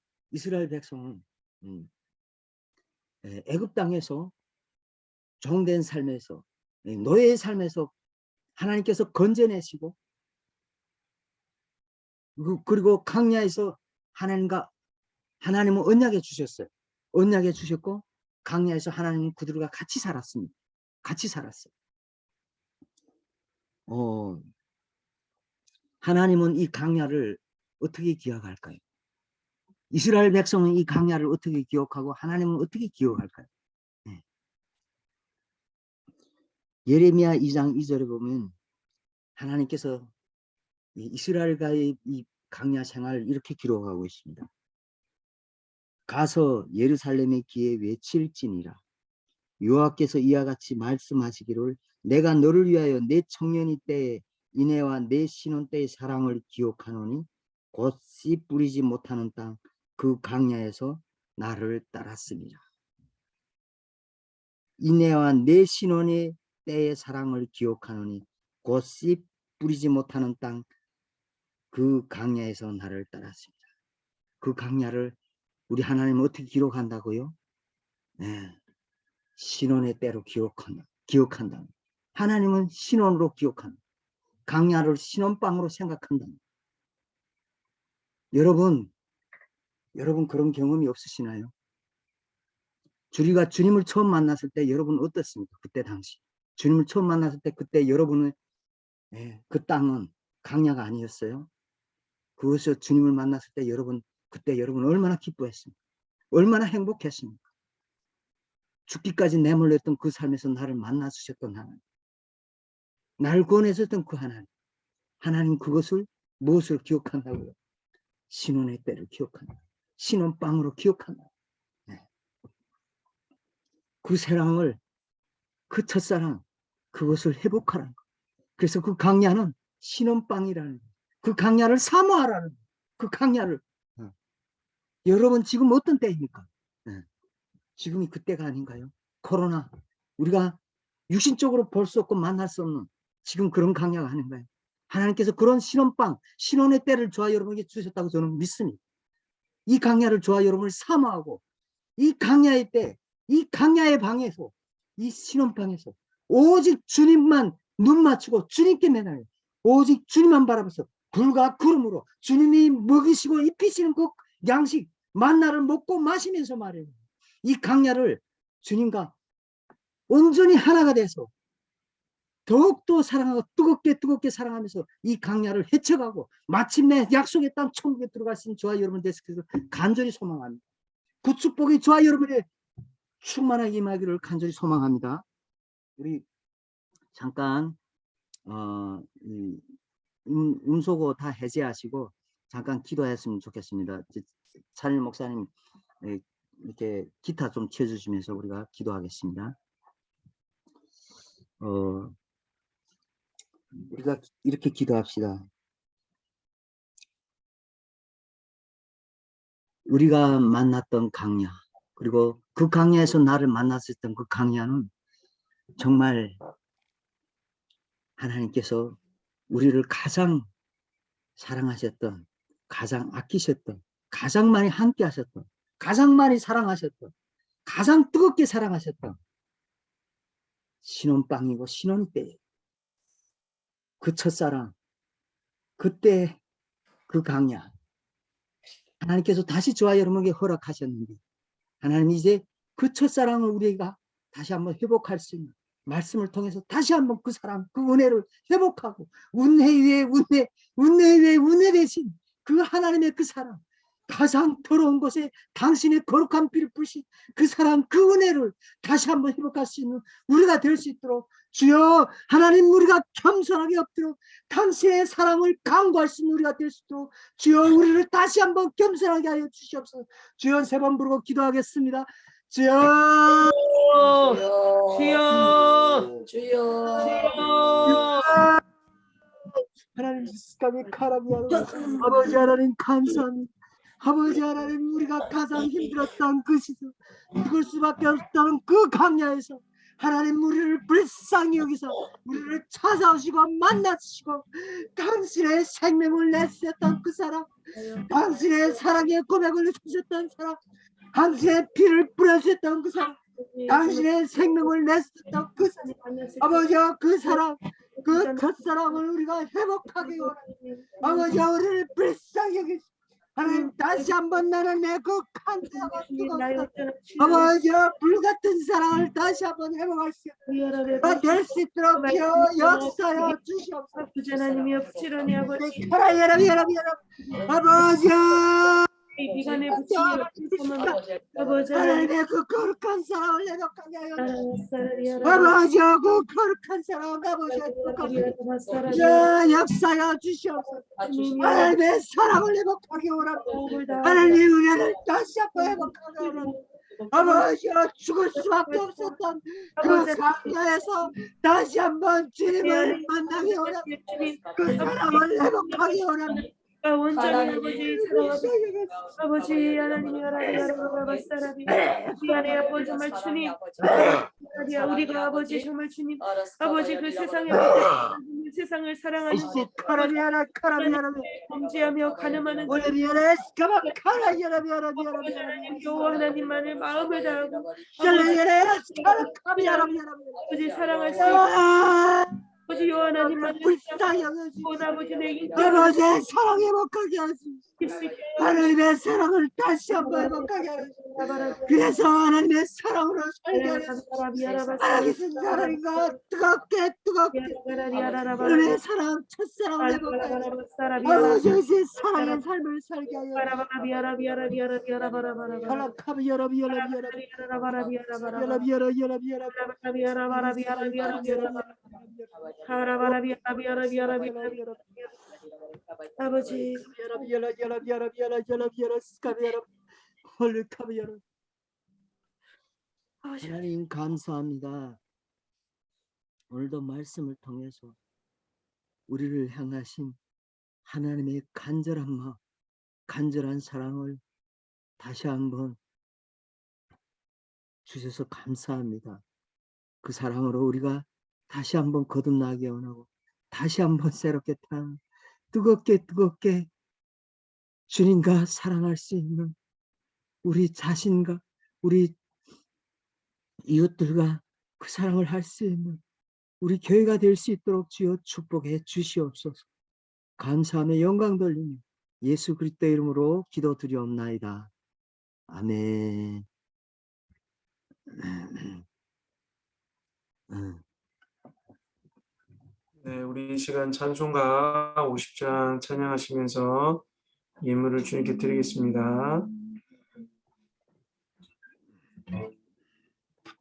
애굽 땅에서 종된 삶에서, 노예의 삶에서 하나님께서 건져내시고, 그리고 광야에서 하나님은 언약해 주셨어요. 언약해 주셨고 광야에서 하나님은 그들과 같이 살았습니다. 같이 살았어요. 하나님은 이 광야를 어떻게 기억할까요? 이스라엘 백성은 이 광야를 어떻게 기억하고 하나님은 어떻게 기억할까요? 예레미야 2장 2절에 보면 하나님께서 이스라엘과의 이 광야 생활을 이렇게 기록하고 있습니다. 가서 예루살렘의 귀에 외칠지니라. 여호와께서 이와 같이 말씀하시기를 내가 너를 위하여 내 청년이 때에 이내와 내 신혼 때의 사랑을 기억하노니 곧 씨 뿌리지 못하는 땅 그 광야에서 나를 따랐습니다. 이내와 내 신혼의 때의 사랑을 기억하노니 곧 씨 뿌리지 못하는 땅 그 광야에서 나를 따랐습니다. 그 광야를 우리 하나님은 어떻게 기록한다고요? 신혼의 때로 기억한다. 하나님은 신혼으로 기억한다. 광야를 신혼방으로 생각한다. 여러분 그런 경험이 없으시나요? 우리가 주님을 처음 만났을 때 여러분 어떻습니까? 그때 당시 주님을 처음 만났을 때 그때 여러분은 그 땅은 광야가 아니었어요. 그것을 주님을 만났을 때 그때 여러분 얼마나 기뻐했습니까? 얼마나 행복했습니까? 죽기까지 내몰렸던 그 삶에서 나를 만나주셨던 하나님, 나를 구원해줬던 그 하나님 그것을 무엇을 기억한다고요? 신혼의 때를 기억한다. 신혼방으로 기억한다. 그 사랑을, 그 첫사랑, 그것을 회복하라는 거. 그래서 그 강야는 신혼방이라는 거. 그 강야를 사모하라는 거. 그 강야를. 여러분 지금 어떤 때입니까? 지금이 그때가 아닌가요? 코로나. 우리가 육신적으로 볼 수 없고 만날 수 없는 지금 그런 강야가 아닌가요? 하나님께서 그런 신혼방, 신혼의 때를 저와 여러분에게 주셨다고 저는 믿습니다. 이 강야를 저와 여러분을 사모하고 이 강야의 때, 이 강야의 방에서, 이 신혼방에서 오직 주님만 눈 맞추고 주님께 매달려 오직 주님만 바라보면서 불과 구름으로 주님이 먹이시고 입히시는 그 양식 만나를 먹고 마시면서 말해요. 이 강야를 주님과 온전히 하나가 돼서 더욱더 사랑하고 뜨겁게 사랑하면서 이 강야를 헤쳐가고 마침내 약속의 땅 천국에 들어가신 저와 여러분 되시기를 간절히 소망합니다. 그 축복이 저와 여러분의 충만하게 임하기를 간절히 소망합니다. 우리 잠깐 음소거 다 해제하시고 잠깐 기도했으면 좋겠습니다. 찬일 목사님 이렇게 기타 좀 쳐주시면서 우리가 기도하겠습니다. 우리가 이렇게 기도합시다. 우리가 만났던 강야, 그리고 그 강야에서 나를 만났었던 그 강야는 정말 하나님께서 우리를 가장 사랑하셨던, 가장 아끼셨던, 가장 많이 함께 하셨던, 가장 많이 사랑하셨던, 가장 뜨겁게 사랑하셨던 신혼방이고 신혼 때 그 첫사랑, 그때 그 강야 하나님께서 다시 저와 여러분에게 허락하셨는데 하나님이 이제 그 첫사랑을 우리가 다시 한번 회복할 수 있는 말씀을 통해서 다시 한번 그 사랑, 그 은혜를 회복하고 운해 위에 운해, 운해 위에 운해 대신 그 하나님의 그 사랑, 가장 더러운 곳에 당신의 거룩한 피를 부으신 그 사랑, 그 은혜를 다시 한번 회복할 수 있는 우리가 될 수 있도록 주여 하나님, 우리가 겸손하게 엎드려 당신의 사랑을 강구할 수 있는 우리가 될 수 있도록 주여 우리를 다시 한번 겸손하게 하여 주시옵소서. 주여 세 번 부르고 기도하겠습니다. 주여 주여 주여 하나님, 시스카미 카라비아 아버지 하나님 감사합니다. 아버지 하나님, 우리가 가장 힘들었던 그 시절, 죽을 수밖에 없다는 그 강야에서 하나님 우리를 불쌍히 여기서 우리를 찾아오시고 만나시고 당신의 생명을 내주셨던 그 사람, 당신의 사랑의 고백을 해주셨던 사람, 당신의 피를 뿌려주셨던 그 사람, 당신의 생명을 내주셨던 그 사람, 아버지와 그 사랑, 그 첫사랑을 우리가 회복하기 원합니다. 아버지와 우리를 불쌍히 여기시고 하나님, 다시 한번 나는 내 그 간절하고 뜨거운 아버지와 불같은 사랑을 다시 한번 회복할 수 될 수 있도록 역사여 주시옵소서. 하나님이 없지러니 아버지 아버지야, 비간의 부치여 아버지 하나님의 그 거룩한 사랑을 회복하게 하여 하나님 아버지야, 그 거룩한 사랑 아버지야 역사여 주시옵소서. 하나님의 사랑을 회복하게 원합니다. 하나님 은혜를 다시 한번 회복하게 원합니다. 아버지야, 죽을 수밖에 없었던 그 강야에서 다시 한번 주님을 만나게 원합니다. 그 사랑을 회복하게 원합니다. 원장님 아버지 사랑하고 아버지 하나님이 하나님 미안해 아버지 정말 주님 우리가 아버지 정말 주님 아버지 그 세상에 세상을 사랑하는 범죄하며 가늠하는 여호와 하나님만을 마음을 다하고 아버지 사랑할 수 있고 아버지 여호와 하나님만을 아버지 내 아버지의 사랑 회복하게 하시고 하나님의 사랑을 다시 한번 회복하게 하시고 그래서 하나님의 사랑으로 살게 하시고 하나님의 사랑과 뜨겁게 은혜의 사랑, 첫사랑을 회복하게 하시고 아버지의 사랑의 삶을 살게 하여 아버지 하나님 감사합니다. 오늘도 말씀을 통해서 우리를 향하신 하나님의 간절한 마음, 간절한 사랑을 다시 한번 주셔서 감사합니다. 그 사랑으로 우리가 다시 한번 거듭나게 원하고 다시 한번 새롭게 태어나 뜨겁게 주님과 사랑할 수 있는 우리 자신과 우리 이웃들과 그 사랑을 할 수 있는 우리 교회가 될 수 있도록 주여 축복해 주시옵소서. 감사하며 영광 돌리며 예수 그리스도의 이름으로 기도드리옵나이다. 아멘. 네, 우리 이 시간 찬송가 50장 찬양하시면서 예물을 주님께 드리겠습니다.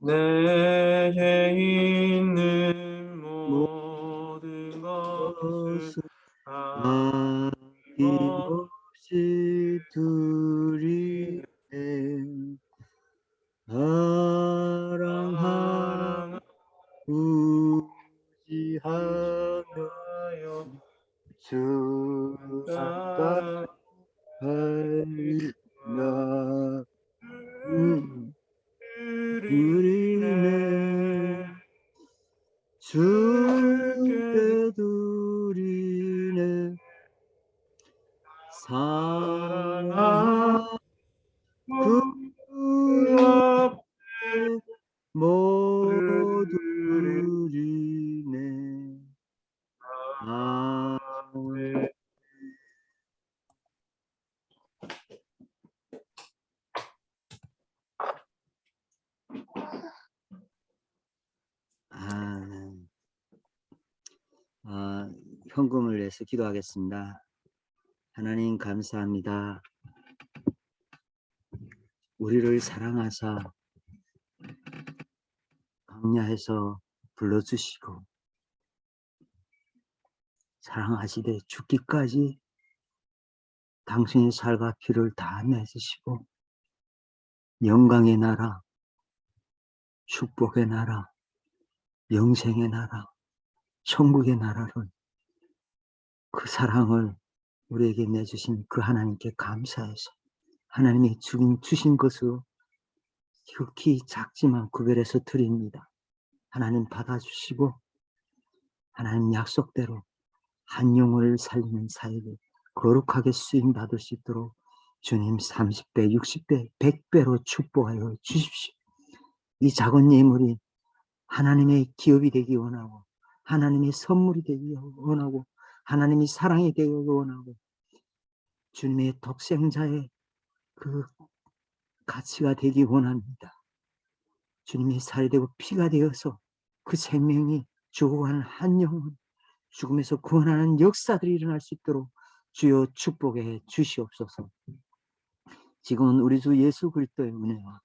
내게 있는 모든 것을 아낌없이 드리네. 사랑하여 의지하며 주 따라가리라. 드리네. 주께 드리네. 사랑하여 그 앞에 모두 드리네. 아멘. 현금을 내서 기도하겠습니다. 하나님 감사합니다. 우리를 사랑하사 광야에서 불러주시고 사랑하시되 죽기까지 당신의 살과 피를 다 내주시고 영광의 나라, 축복의 나라, 영생의 나라, 천국의 나라를 그 사랑을 우리에게 내주신 그 하나님께 감사해서 하나님이 주신 것으로 극히 작지만 구별해서 드립니다. 하나님 받아주시고 하나님 약속대로 한 영혼을 살리는 사역에 거룩하게 쓰임받을 수 있도록 주님 30배, 60배, 100배로 축복하여 주십시오. 이 작은 예물이 하나님의 기업이 되기 원하고 하나님의 선물이 되기 원하고 하나님의 사랑이 되기 원하고 주님의 독생자의 그 가치가 되기 원합니다. 주님의 살이 되고 피가 되어서 그 생명이 죽어가는 한 영혼 죽음에서 구원하는 역사들이 일어날 수 있도록 주여 축복해 주시옵소서. 지금은 우리 주 예수 그리스도의 은혜와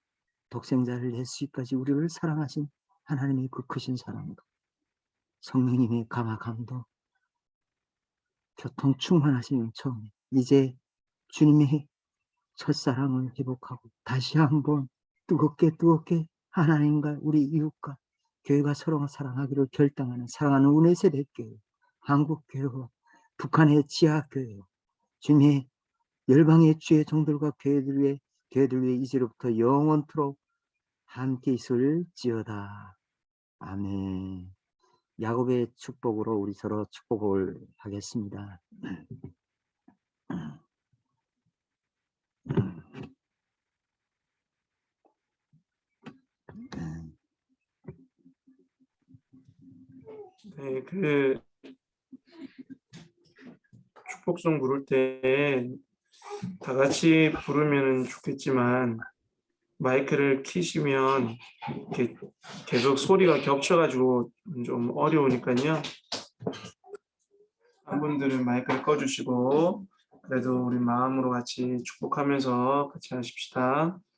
독생자를 예수까지 우리를 사랑하신 하나님의 그 크신 사랑도 성령님의 감화 감동 교통 충만하신 은총이 이제 주님의 첫사랑을 회복하고 다시 한번 뜨겁게 하나님과 우리 이웃과 교회가 서로 사랑하기를 결단하는 사랑하는 은혜 세대교회 한국교회와 북한의 지하교회 주님의 열방의 주의 종들과 교회들 위해 이제로부터 영원토록 함께 있을지어다. 아멘. 야곱의 축복으로 우리 서로 축복을 하겠습니다. 네, 그 축복송 부를 때 다 같이 부르면 좋겠지만 마이크를 키시면 이렇게 계속 소리가 겹쳐가지고 좀 어려우니까요. 한 분들은 마이크를 꺼주시고 그래도 우리 마음으로 같이 축복하면서 같이 하십시다.